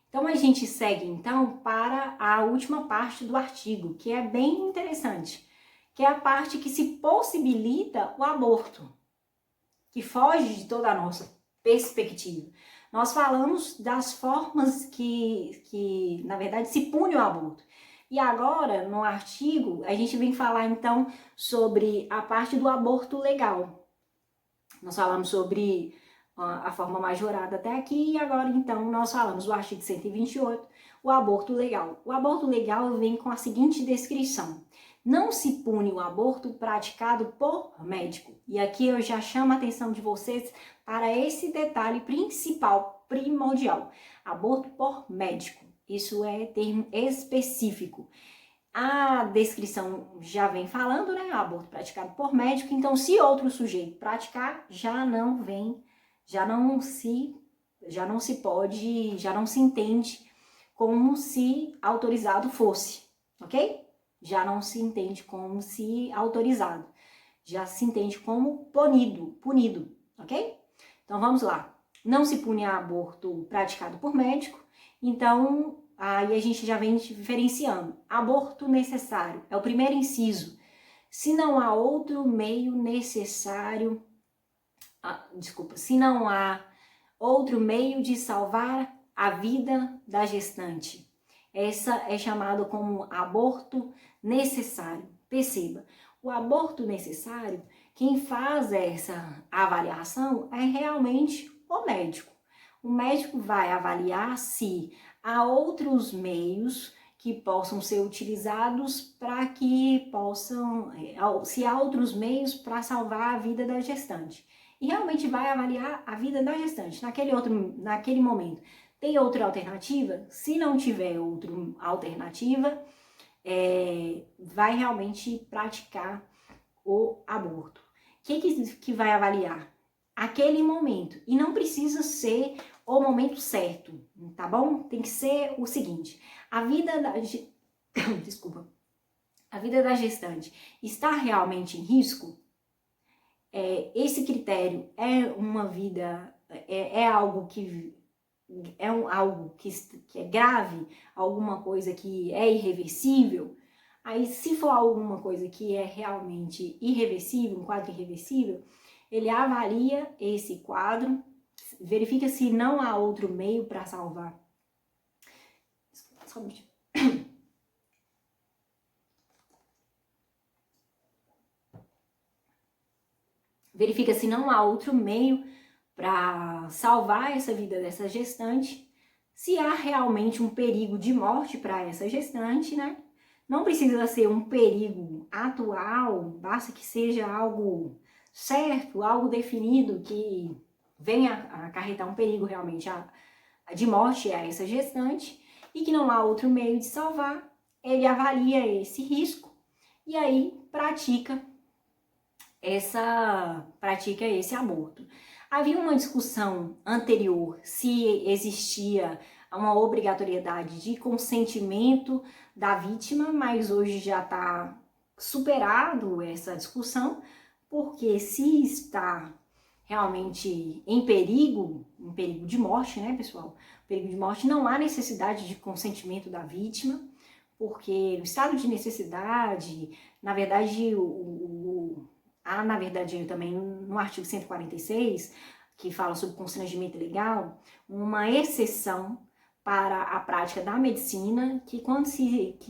Então, a gente segue, então, para a última parte do artigo, que é bem interessante, que é a parte que se possibilita o aborto, que foge de toda a nossa perspectiva. Nós falamos das formas que na verdade, se pune o aborto. E agora, no artigo, a gente vem falar, então, sobre a parte do aborto legal. Nós falamos sobre a forma majorada até aqui, e agora, então, nós falamos do artigo 128, o aborto legal. O aborto legal vem com a seguinte descrição: não se pune o aborto praticado por médico. E aqui eu já chamo a atenção de vocês para esse detalhe principal, primordial. Aborto por médico. Isso é termo específico. A descrição já vem falando, né? Aborto praticado por médico. Então, se outro sujeito praticar, já não se entende como se autorizado fosse, ok? Já não se entende como se autorizado, já se entende como punido, ok? Então vamos lá. Não se pune aborto praticado por médico, então aí a gente já vem diferenciando. Aborto necessário é o primeiro inciso. Se não há outro meio necessário, se não há outro meio de salvar a vida da gestante. Essa é chamado como aborto necessário. Perceba, o aborto necessário quem faz essa avaliação é realmente o médico. O médico vai avaliar se há outros meios que possam ser utilizados para que possam, se há outros meios para salvar a vida da gestante. E realmente vai avaliar a vida da gestante naquele momento. Tem outra alternativa? Se não tiver outra alternativa, vai realmente praticar o aborto. O que vai avaliar? Aquele momento. E não precisa ser o momento certo, tá bom? Tem que ser o seguinte: a vida da desculpa, a vida da gestante está realmente em risco? Esse critério é uma vida, algo que algo que é grave, alguma coisa que é irreversível. Aí, se for alguma coisa que é realmente irreversível, um quadro irreversível, ele avalia esse quadro, verifica se não há outro meio para salvar. Só um minutinho. Verifica se não há outro meio para salvar essa vida dessa gestante, se há realmente um perigo de morte para essa gestante, né? Não precisa ser um perigo atual, basta que seja algo certo, algo definido que venha a acarretar um perigo realmente de morte a essa gestante e que não há outro meio de salvar. Ele avalia esse risco e aí pratica esse aborto. Havia uma discussão anterior se existia uma obrigatoriedade de consentimento da vítima, mas hoje já está superado essa discussão, porque se está realmente em perigo de morte, né, pessoal? Perigo de morte, não há necessidade de consentimento da vítima, porque no estado de necessidade, na verdade, há, na verdade, também no artigo 146, que fala sobre constrangimento legal, uma exceção para a prática da medicina, que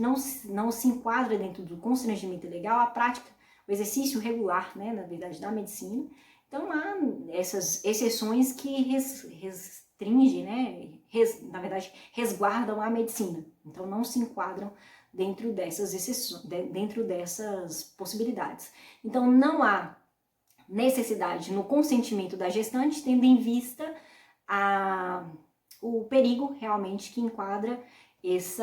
não se enquadra dentro do constrangimento legal, a prática, o exercício regular, né, na verdade, da medicina. Então, há essas exceções que restringem, né, na verdade, resguardam a medicina. Então, não se enquadram dentro dessas exceções, dentro dessas possibilidades. Então, não há necessidade no consentimento da gestante, tendo em vista o perigo realmente que enquadra esse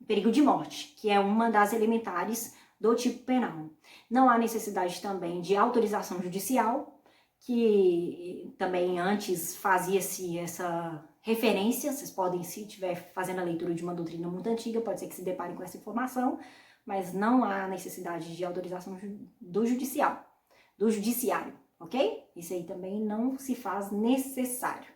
perigo de morte, que é uma das elementares do tipo penal. Não há necessidade também de autorização judicial, que também antes fazia-se essa referência. Vocês podem, se estiver fazendo a leitura de uma doutrina muito antiga, pode ser que se deparem com essa informação, mas não há necessidade de autorização do judiciário, ok? Isso aí também não se faz necessário.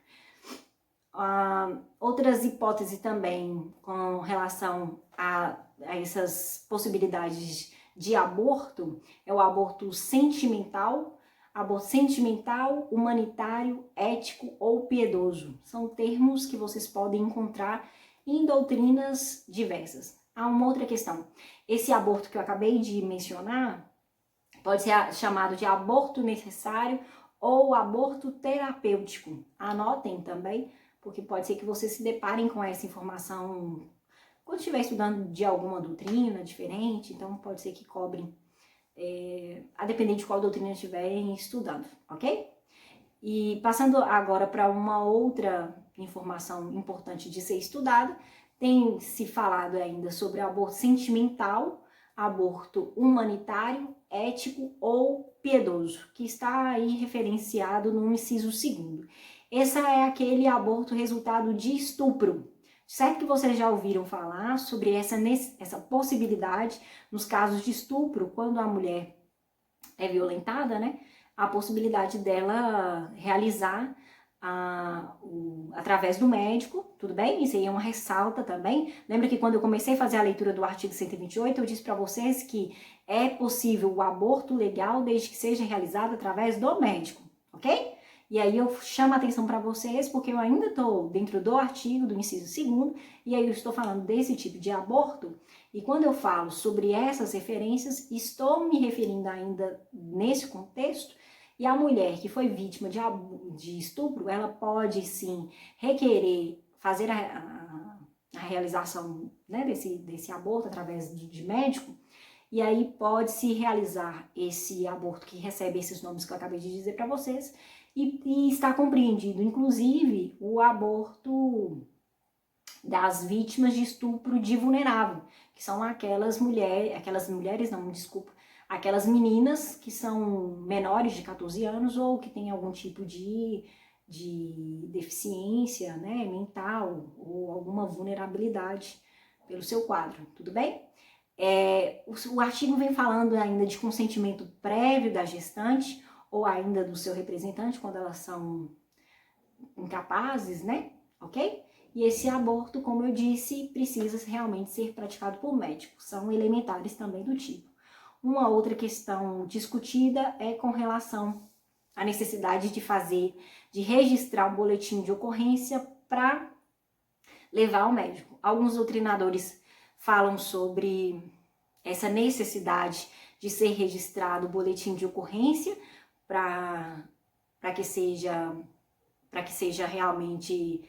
Outras hipóteses também com relação a essas possibilidades de aborto é o aborto sentimental, humanitário, ético ou piedoso. São termos que vocês podem encontrar em doutrinas diversas. Há uma outra questão. Esse aborto que eu acabei de mencionar pode ser chamado de aborto necessário ou aborto terapêutico. Anotem também, porque pode ser que vocês se deparem com essa informação quando estiver estudando de alguma doutrina diferente, então pode ser que cobrem, a depender de qual doutrina estiverem estudando, ok? E passando agora para uma outra informação importante de ser estudada, tem se falado ainda sobre aborto sentimental, aborto humanitário, ético ou piedoso, que está aí referenciado no inciso 2º. Esse é aquele aborto resultado de estupro. Certo que vocês já ouviram falar sobre essa possibilidade nos casos de estupro, quando a mulher é violentada, né? A possibilidade dela realizar através do médico, tudo bem? Isso aí é uma ressalta também. Lembra que quando eu comecei a fazer a leitura do artigo 128, eu disse para vocês que é possível o aborto legal desde que seja realizado através do médico, ok? E aí eu chamo a atenção para vocês, porque eu ainda estou dentro do artigo, do inciso 2º, e aí eu estou falando desse tipo de aborto, e quando eu falo sobre essas referências, estou me referindo ainda nesse contexto, e a mulher que foi vítima de estupro, ela pode sim requerer fazer a realização, né, desse aborto através de médico, e aí pode-se realizar esse aborto que recebe esses nomes que eu acabei de dizer para vocês, e está compreendido, inclusive, o aborto das vítimas de estupro de vulnerável, que são aquelas mulheres, não, desculpa, aquelas meninas que são menores de 14 anos ou que têm algum tipo de deficiência, né, mental ou alguma vulnerabilidade pelo seu quadro, tudo bem? O artigo vem falando ainda de consentimento prévio da gestante ou ainda do seu representante quando elas são incapazes, né? Ok? E esse aborto, como eu disse, precisa realmente ser praticado por médicos. São elementares também do tipo. Uma outra questão discutida é com relação à necessidade de registrar um boletim de ocorrência para levar ao médico. Alguns doutrinadores falam sobre essa necessidade de ser registrado o boletim de ocorrência para que seja realmente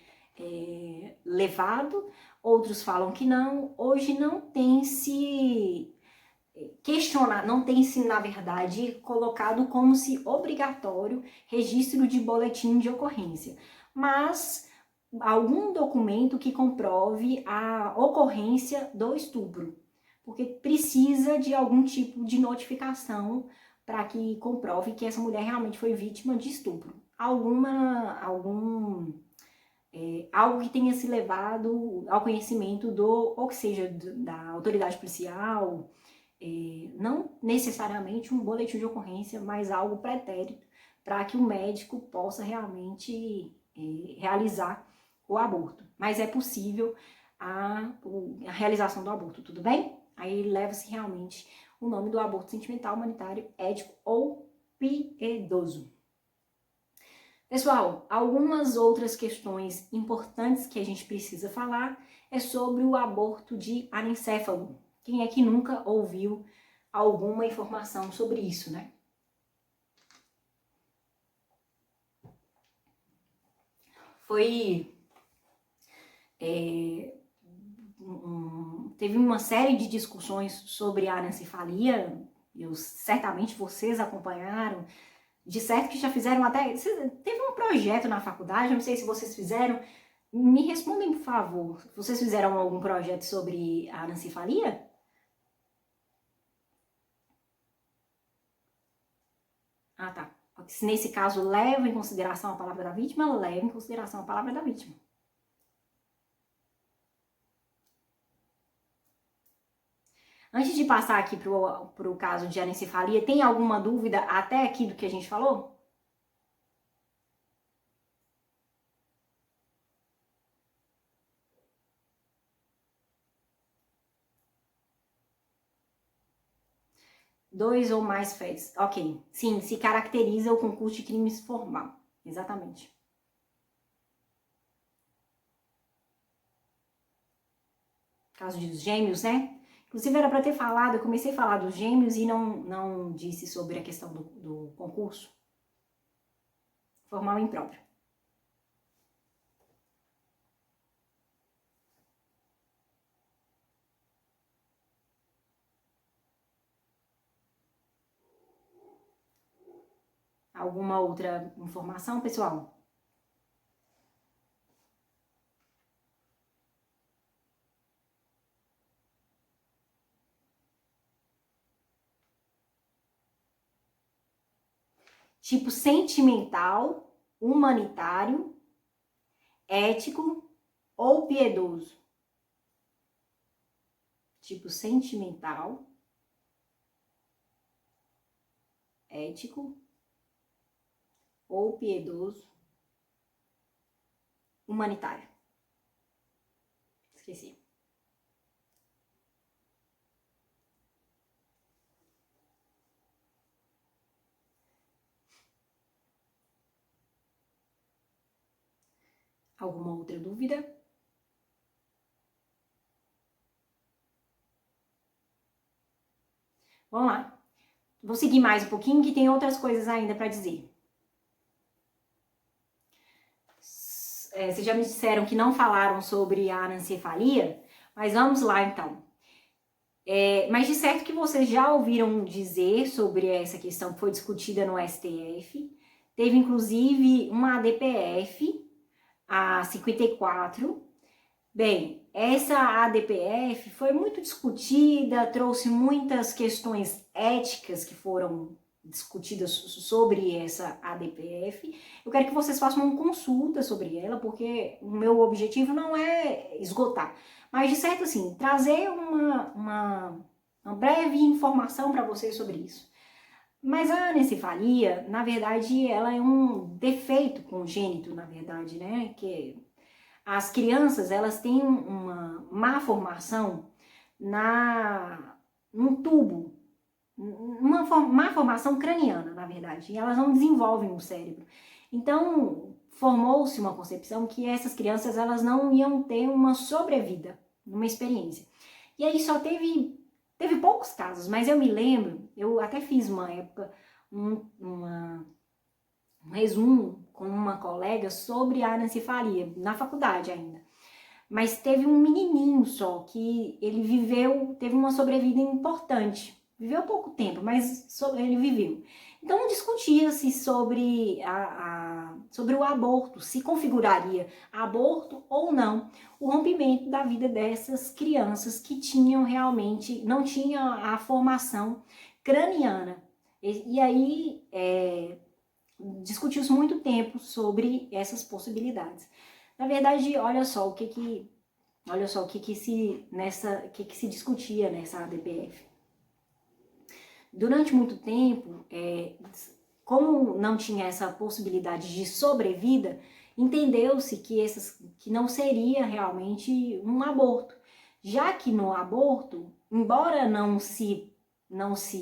levado. Outros falam que não. Hoje não tem se questionar, não tem se, na verdade, colocado como se obrigatório registro de boletim de ocorrência, mas algum documento que comprove a ocorrência do estupro, porque precisa de algum tipo de notificação para que comprove que essa mulher realmente foi vítima de estupro. Algo que tenha se levado ao conhecimento ou que seja da autoridade policial, não necessariamente um boletim de ocorrência, mas algo pretérito para que o médico possa realmente realizar o aborto. Mas é possível a realização do aborto, tudo bem? Aí leva-se realmente o nome do aborto sentimental, humanitário, ético ou piedoso. Pessoal, algumas outras questões importantes que a gente precisa falar é sobre o aborto de anencéfalo. Quem é que nunca ouviu alguma informação sobre isso, né? Teve uma série de discussões sobre a anencefalia, certamente vocês acompanharam, de certo que já fizeram até... Teve um projeto na faculdade, não sei se vocês fizeram. Me respondem, por favor. Vocês fizeram algum projeto sobre a anencefalia? Ah, tá. Se nesse caso leva em consideração a palavra da vítima, leva em consideração a palavra da vítima. Antes de passar aqui para o caso de anencefalia, tem alguma dúvida até aqui do que a gente falou? Dois ou mais fatos. Ok. Sim, se caracteriza o concurso de crimes formal. Exatamente. Caso dos gêmeos, né? Inclusive era para ter falado, eu comecei a falar dos gêmeos e não disse sobre a questão do concurso. Formal e impróprio. Alguma outra informação, pessoal? Tipo sentimental, humanitário, ético ou piedoso? Tipo sentimental, ético ou piedoso, humanitário. Esqueci. Alguma outra dúvida? Vamos lá. Vou seguir mais um pouquinho que tem outras coisas ainda para dizer. Vocês já me disseram que não falaram sobre a anencefalia, mas vamos lá então. Mas de certo que vocês já ouviram dizer sobre essa questão que foi discutida no STF. Teve inclusive uma ADPF, a 54. Bem, essa ADPF foi muito discutida, trouxe muitas questões éticas que foram discutidas sobre essa ADPF. Eu quero que vocês façam uma consulta sobre ela, porque o meu objetivo não é esgotar, mas de certo assim, trazer uma breve informação para vocês sobre isso. Mas a anencefalia, na verdade, ela é um defeito congênito, na verdade, né? Que as crianças, elas têm uma má formação num tubo, uma má formação craniana, na verdade, e elas não desenvolvem o cérebro. Então, formou-se uma concepção que essas crianças, elas não iam ter uma sobrevida, uma experiência. E aí só teve poucos casos, mas eu me lembro, eu até fiz uma época um resumo com uma colega sobre a anencefalia, na faculdade ainda. Mas teve um menininho só que ele teve uma sobrevida importante. Viveu pouco tempo, mas ele viveu. Então discutia-se sobre sobre o aborto, se configuraria aborto ou não, o rompimento da vida dessas crianças que não tinham a formação craniana. E aí discutiu-se muito tempo sobre essas possibilidades. Na verdade, olha só o que se discutia nessa ADPF. Durante muito tempo, como não tinha essa possibilidade de sobrevida, entendeu-se que não seria realmente um aborto, já que no aborto, embora não se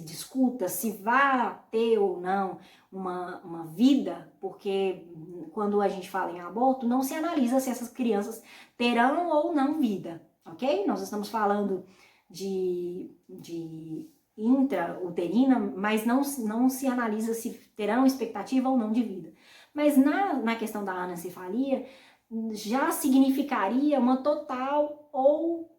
discuta se vai ter ou não uma vida, porque quando a gente fala em aborto, não se analisa se essas crianças terão ou não vida, ok? Nós estamos falando de intrauterina, mas não se analisa se terão expectativa ou não de vida. Mas na questão da anencefalia, já significaria uma total ou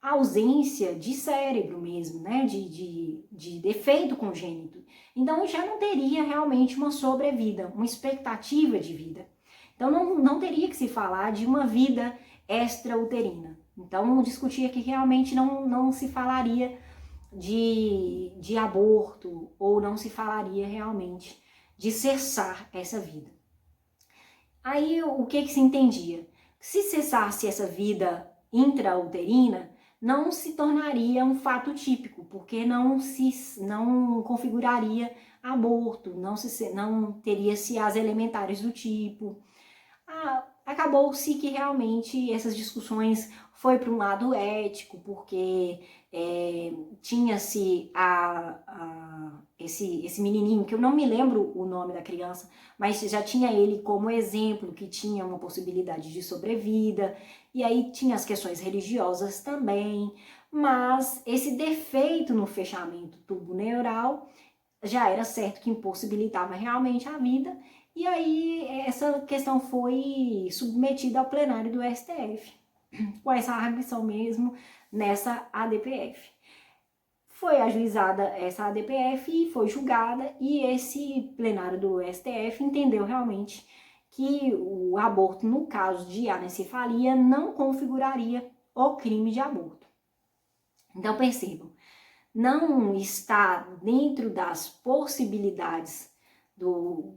ausência de cérebro mesmo, né, de defeito congênito. Então já não teria realmente uma sobrevida, uma expectativa de vida. Então não teria que se falar de uma vida extrauterina. Então discutia que realmente não se falaria de aborto, ou não se falaria realmente de cessar essa vida. Aí o que se entendia? Se cessasse essa vida intrauterina, não se tornaria um fato típico, porque não configuraria aborto, não teria-se as elementares do tipo. Acabou-se que realmente essas discussões foi para um lado ético, porque tinha-se esse menininho, que eu não me lembro o nome da criança, mas já tinha ele como exemplo, que tinha uma possibilidade de sobrevida, e aí tinha as questões religiosas também, mas esse defeito no fechamento tubo-neural já era certo que impossibilitava realmente a vida, e aí essa questão foi submetida ao plenário do STF, com essa arguição mesmo nessa ADPF. Foi ajuizada essa ADPF e foi julgada, e esse plenário do STF entendeu realmente que o aborto, no caso de anencefalia, não configuraria o crime de aborto. Então percebam, não está dentro das possibilidades do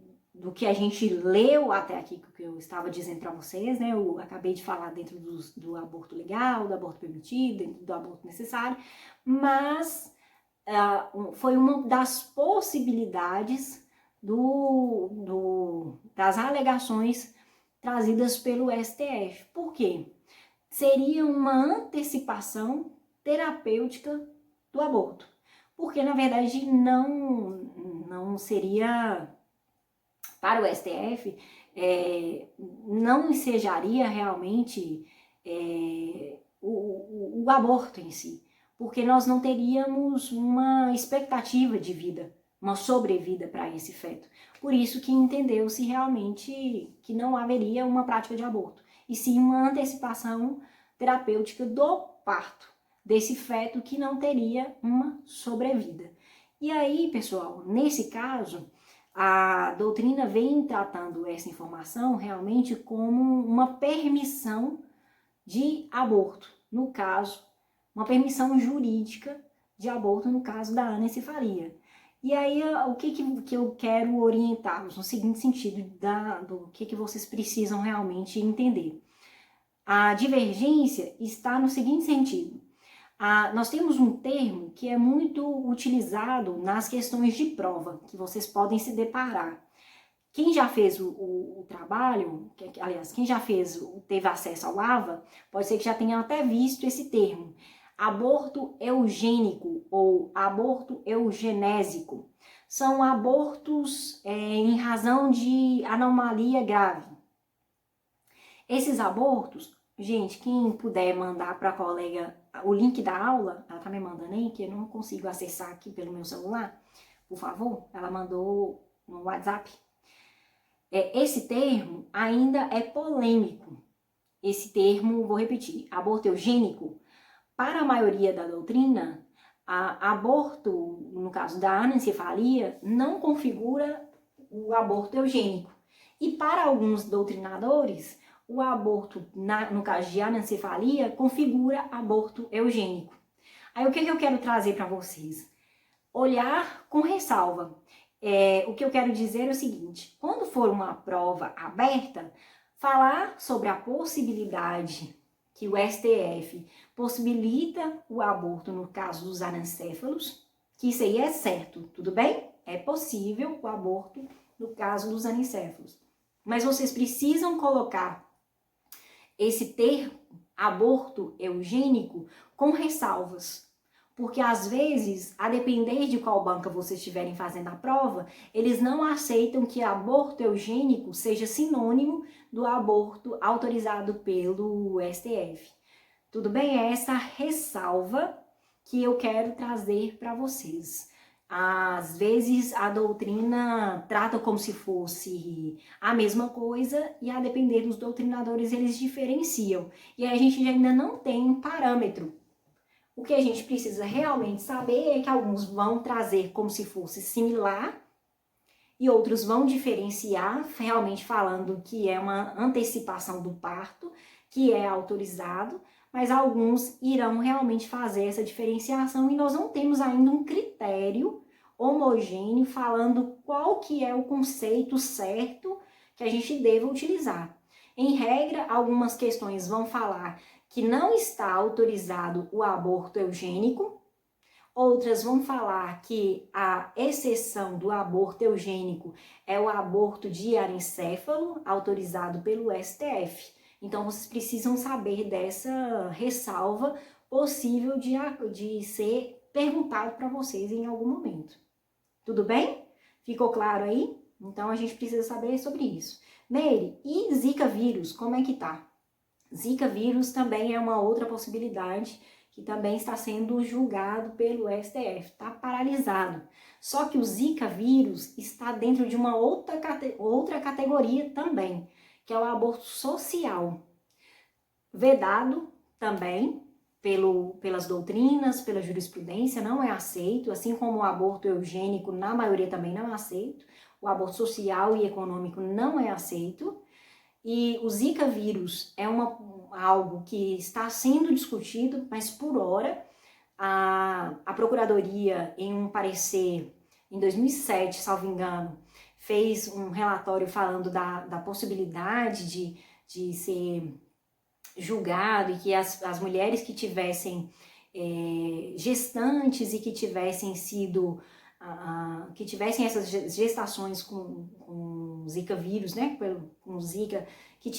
que a gente leu até aqui, que eu estava dizendo para vocês, né? Eu acabei de falar dentro do aborto legal, do aborto permitido, dentro do aborto necessário, mas foi uma das possibilidades das alegações trazidas pelo STF. Por quê? Seria uma antecipação terapêutica do aborto, porque na verdade não seria para o STF, não ensejaria realmente o aborto em si, porque nós não teríamos uma expectativa de vida, uma sobrevida para esse feto. Por isso que entendeu-se realmente que não haveria uma prática de aborto, e sim uma antecipação terapêutica do parto desse feto que não teria uma sobrevida. E aí, pessoal, nesse caso, a doutrina vem tratando essa informação realmente como uma permissão de aborto, no caso, uma permissão jurídica de aborto no caso da anencefalia. E aí, o que eu quero orientá-los no seguinte sentido, do que vocês precisam realmente entender. A divergência está no seguinte sentido. Nós temos um termo que é muito utilizado nas questões de prova, que vocês podem se deparar. Quem já fez o trabalho, aliás, quem já teve acesso ao AVA, pode ser que já tenha até visto esse termo. Aborto eugênico ou aborto eugenésico. São abortos em razão de anomalia grave. Esses abortos, gente, quem puder mandar para a colega o link da aula, ela tá me mandando aí, que eu não consigo acessar aqui pelo meu celular, por favor, ela mandou no WhatsApp. Esse termo ainda é polêmico. Esse termo, vou repetir, aborto eugênico, para a maioria da doutrina, aborto, no caso da anencefalia, não configura o aborto eugênico. E para alguns doutrinadores, o aborto, no caso de anencefalia, configura aborto eugênico. Aí o que eu quero trazer para vocês? Olhar com ressalva. O que eu quero dizer é o seguinte, quando for uma prova aberta, falar sobre a possibilidade que o STF possibilita o aborto no caso dos anencéfalos, que isso aí é certo, tudo bem? É possível o aborto no caso dos anencéfalos. Mas vocês precisam colocar esse termo, aborto eugênico, com ressalvas. Porque às vezes, a depender de qual banca vocês estiverem fazendo a prova, eles não aceitam que aborto eugênico seja sinônimo do aborto autorizado pelo STF. Tudo bem? É essa ressalva que eu quero trazer para vocês. Às vezes a doutrina trata como se fosse a mesma coisa e a depender dos doutrinadores eles diferenciam. E a gente ainda não tem um parâmetro. O que a gente precisa realmente saber é que alguns vão trazer como se fosse similar e outros vão diferenciar, realmente falando que é uma antecipação do parto, que é autorizado, mas alguns irão realmente fazer essa diferenciação e nós não temos ainda um critério homogêneo falando qual que é o conceito certo que a gente deva utilizar. Em regra, algumas questões vão falar que não está autorizado o aborto eugênico, outras vão falar que a exceção do aborto eugênico é o aborto de anencéfalo, autorizado pelo STF. Então, vocês precisam saber dessa ressalva possível de ser perguntado para vocês em algum momento. Tudo bem? Ficou claro aí? Então, a gente precisa saber sobre isso. Meire, e Zika vírus, como é que tá? Zika vírus também é uma outra possibilidade que também está sendo julgado pelo STF, está paralisado. Só que o Zika vírus está dentro de uma outra categoria também, que é o aborto social. Vedado também pelas doutrinas, pela jurisprudência, não é aceito, assim como o aborto eugênico, na maioria também não é aceito. O aborto social e econômico não é aceito. E o Zika vírus é algo que está sendo discutido, mas por hora a Procuradoria, em um parecer em 2007, salvo engano, fez um relatório falando da possibilidade de ser julgado e que as mulheres que tivessem gestantes e que tivessem sido que tivessem essas gestações com Zika vírus, né, com Zika, que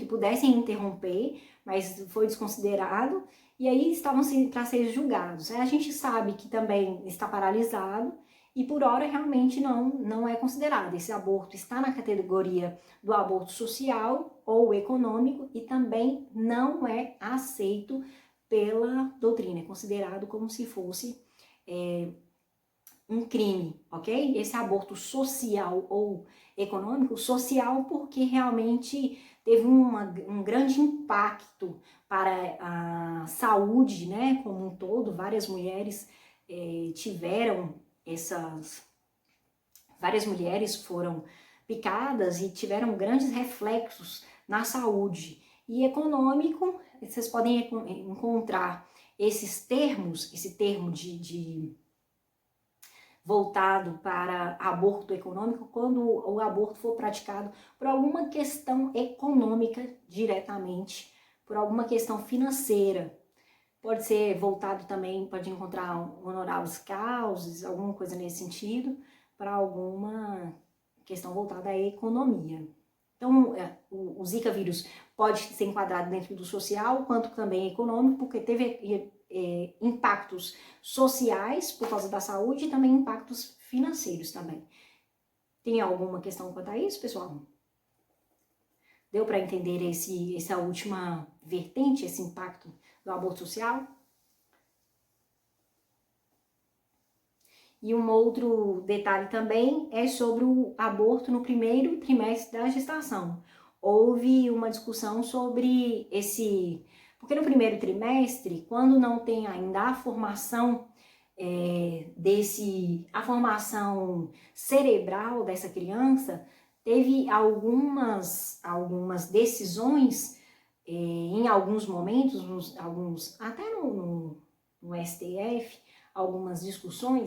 pudessem interromper, mas foi desconsiderado, e aí estavam para ser julgados. A gente sabe que também está paralisado, e por hora realmente não é considerado. Esse aborto está na categoria do aborto social ou econômico e também não é aceito pela doutrina, é considerado como se fosse um crime, ok? Esse aborto social ou econômico, social porque realmente teve um grande impacto para a saúde, né, como um todo. Várias mulheres várias mulheres foram picadas e tiveram grandes reflexos na saúde. E econômico, vocês podem encontrar esses termos, esse termo de voltado para aborto econômico, quando o aborto for praticado por alguma questão econômica diretamente, por alguma questão financeira. Pode ser voltado também, pode encontrar honorários causes, alguma coisa nesse sentido, para alguma questão voltada à economia. Então, o Zika vírus pode ser enquadrado dentro do social, quanto também econômico, porque teve impactos sociais por causa da saúde e também impactos financeiros também. Tem alguma questão quanto a isso, pessoal? Deu para entender essa última vertente, esse impacto do aborto social? E um outro detalhe também é sobre o aborto no primeiro trimestre da gestação. Houve uma discussão sobre porque no primeiro trimestre, quando não tem ainda a formação a formação cerebral dessa criança, teve algumas decisões em alguns momentos, até no STF, algumas discussões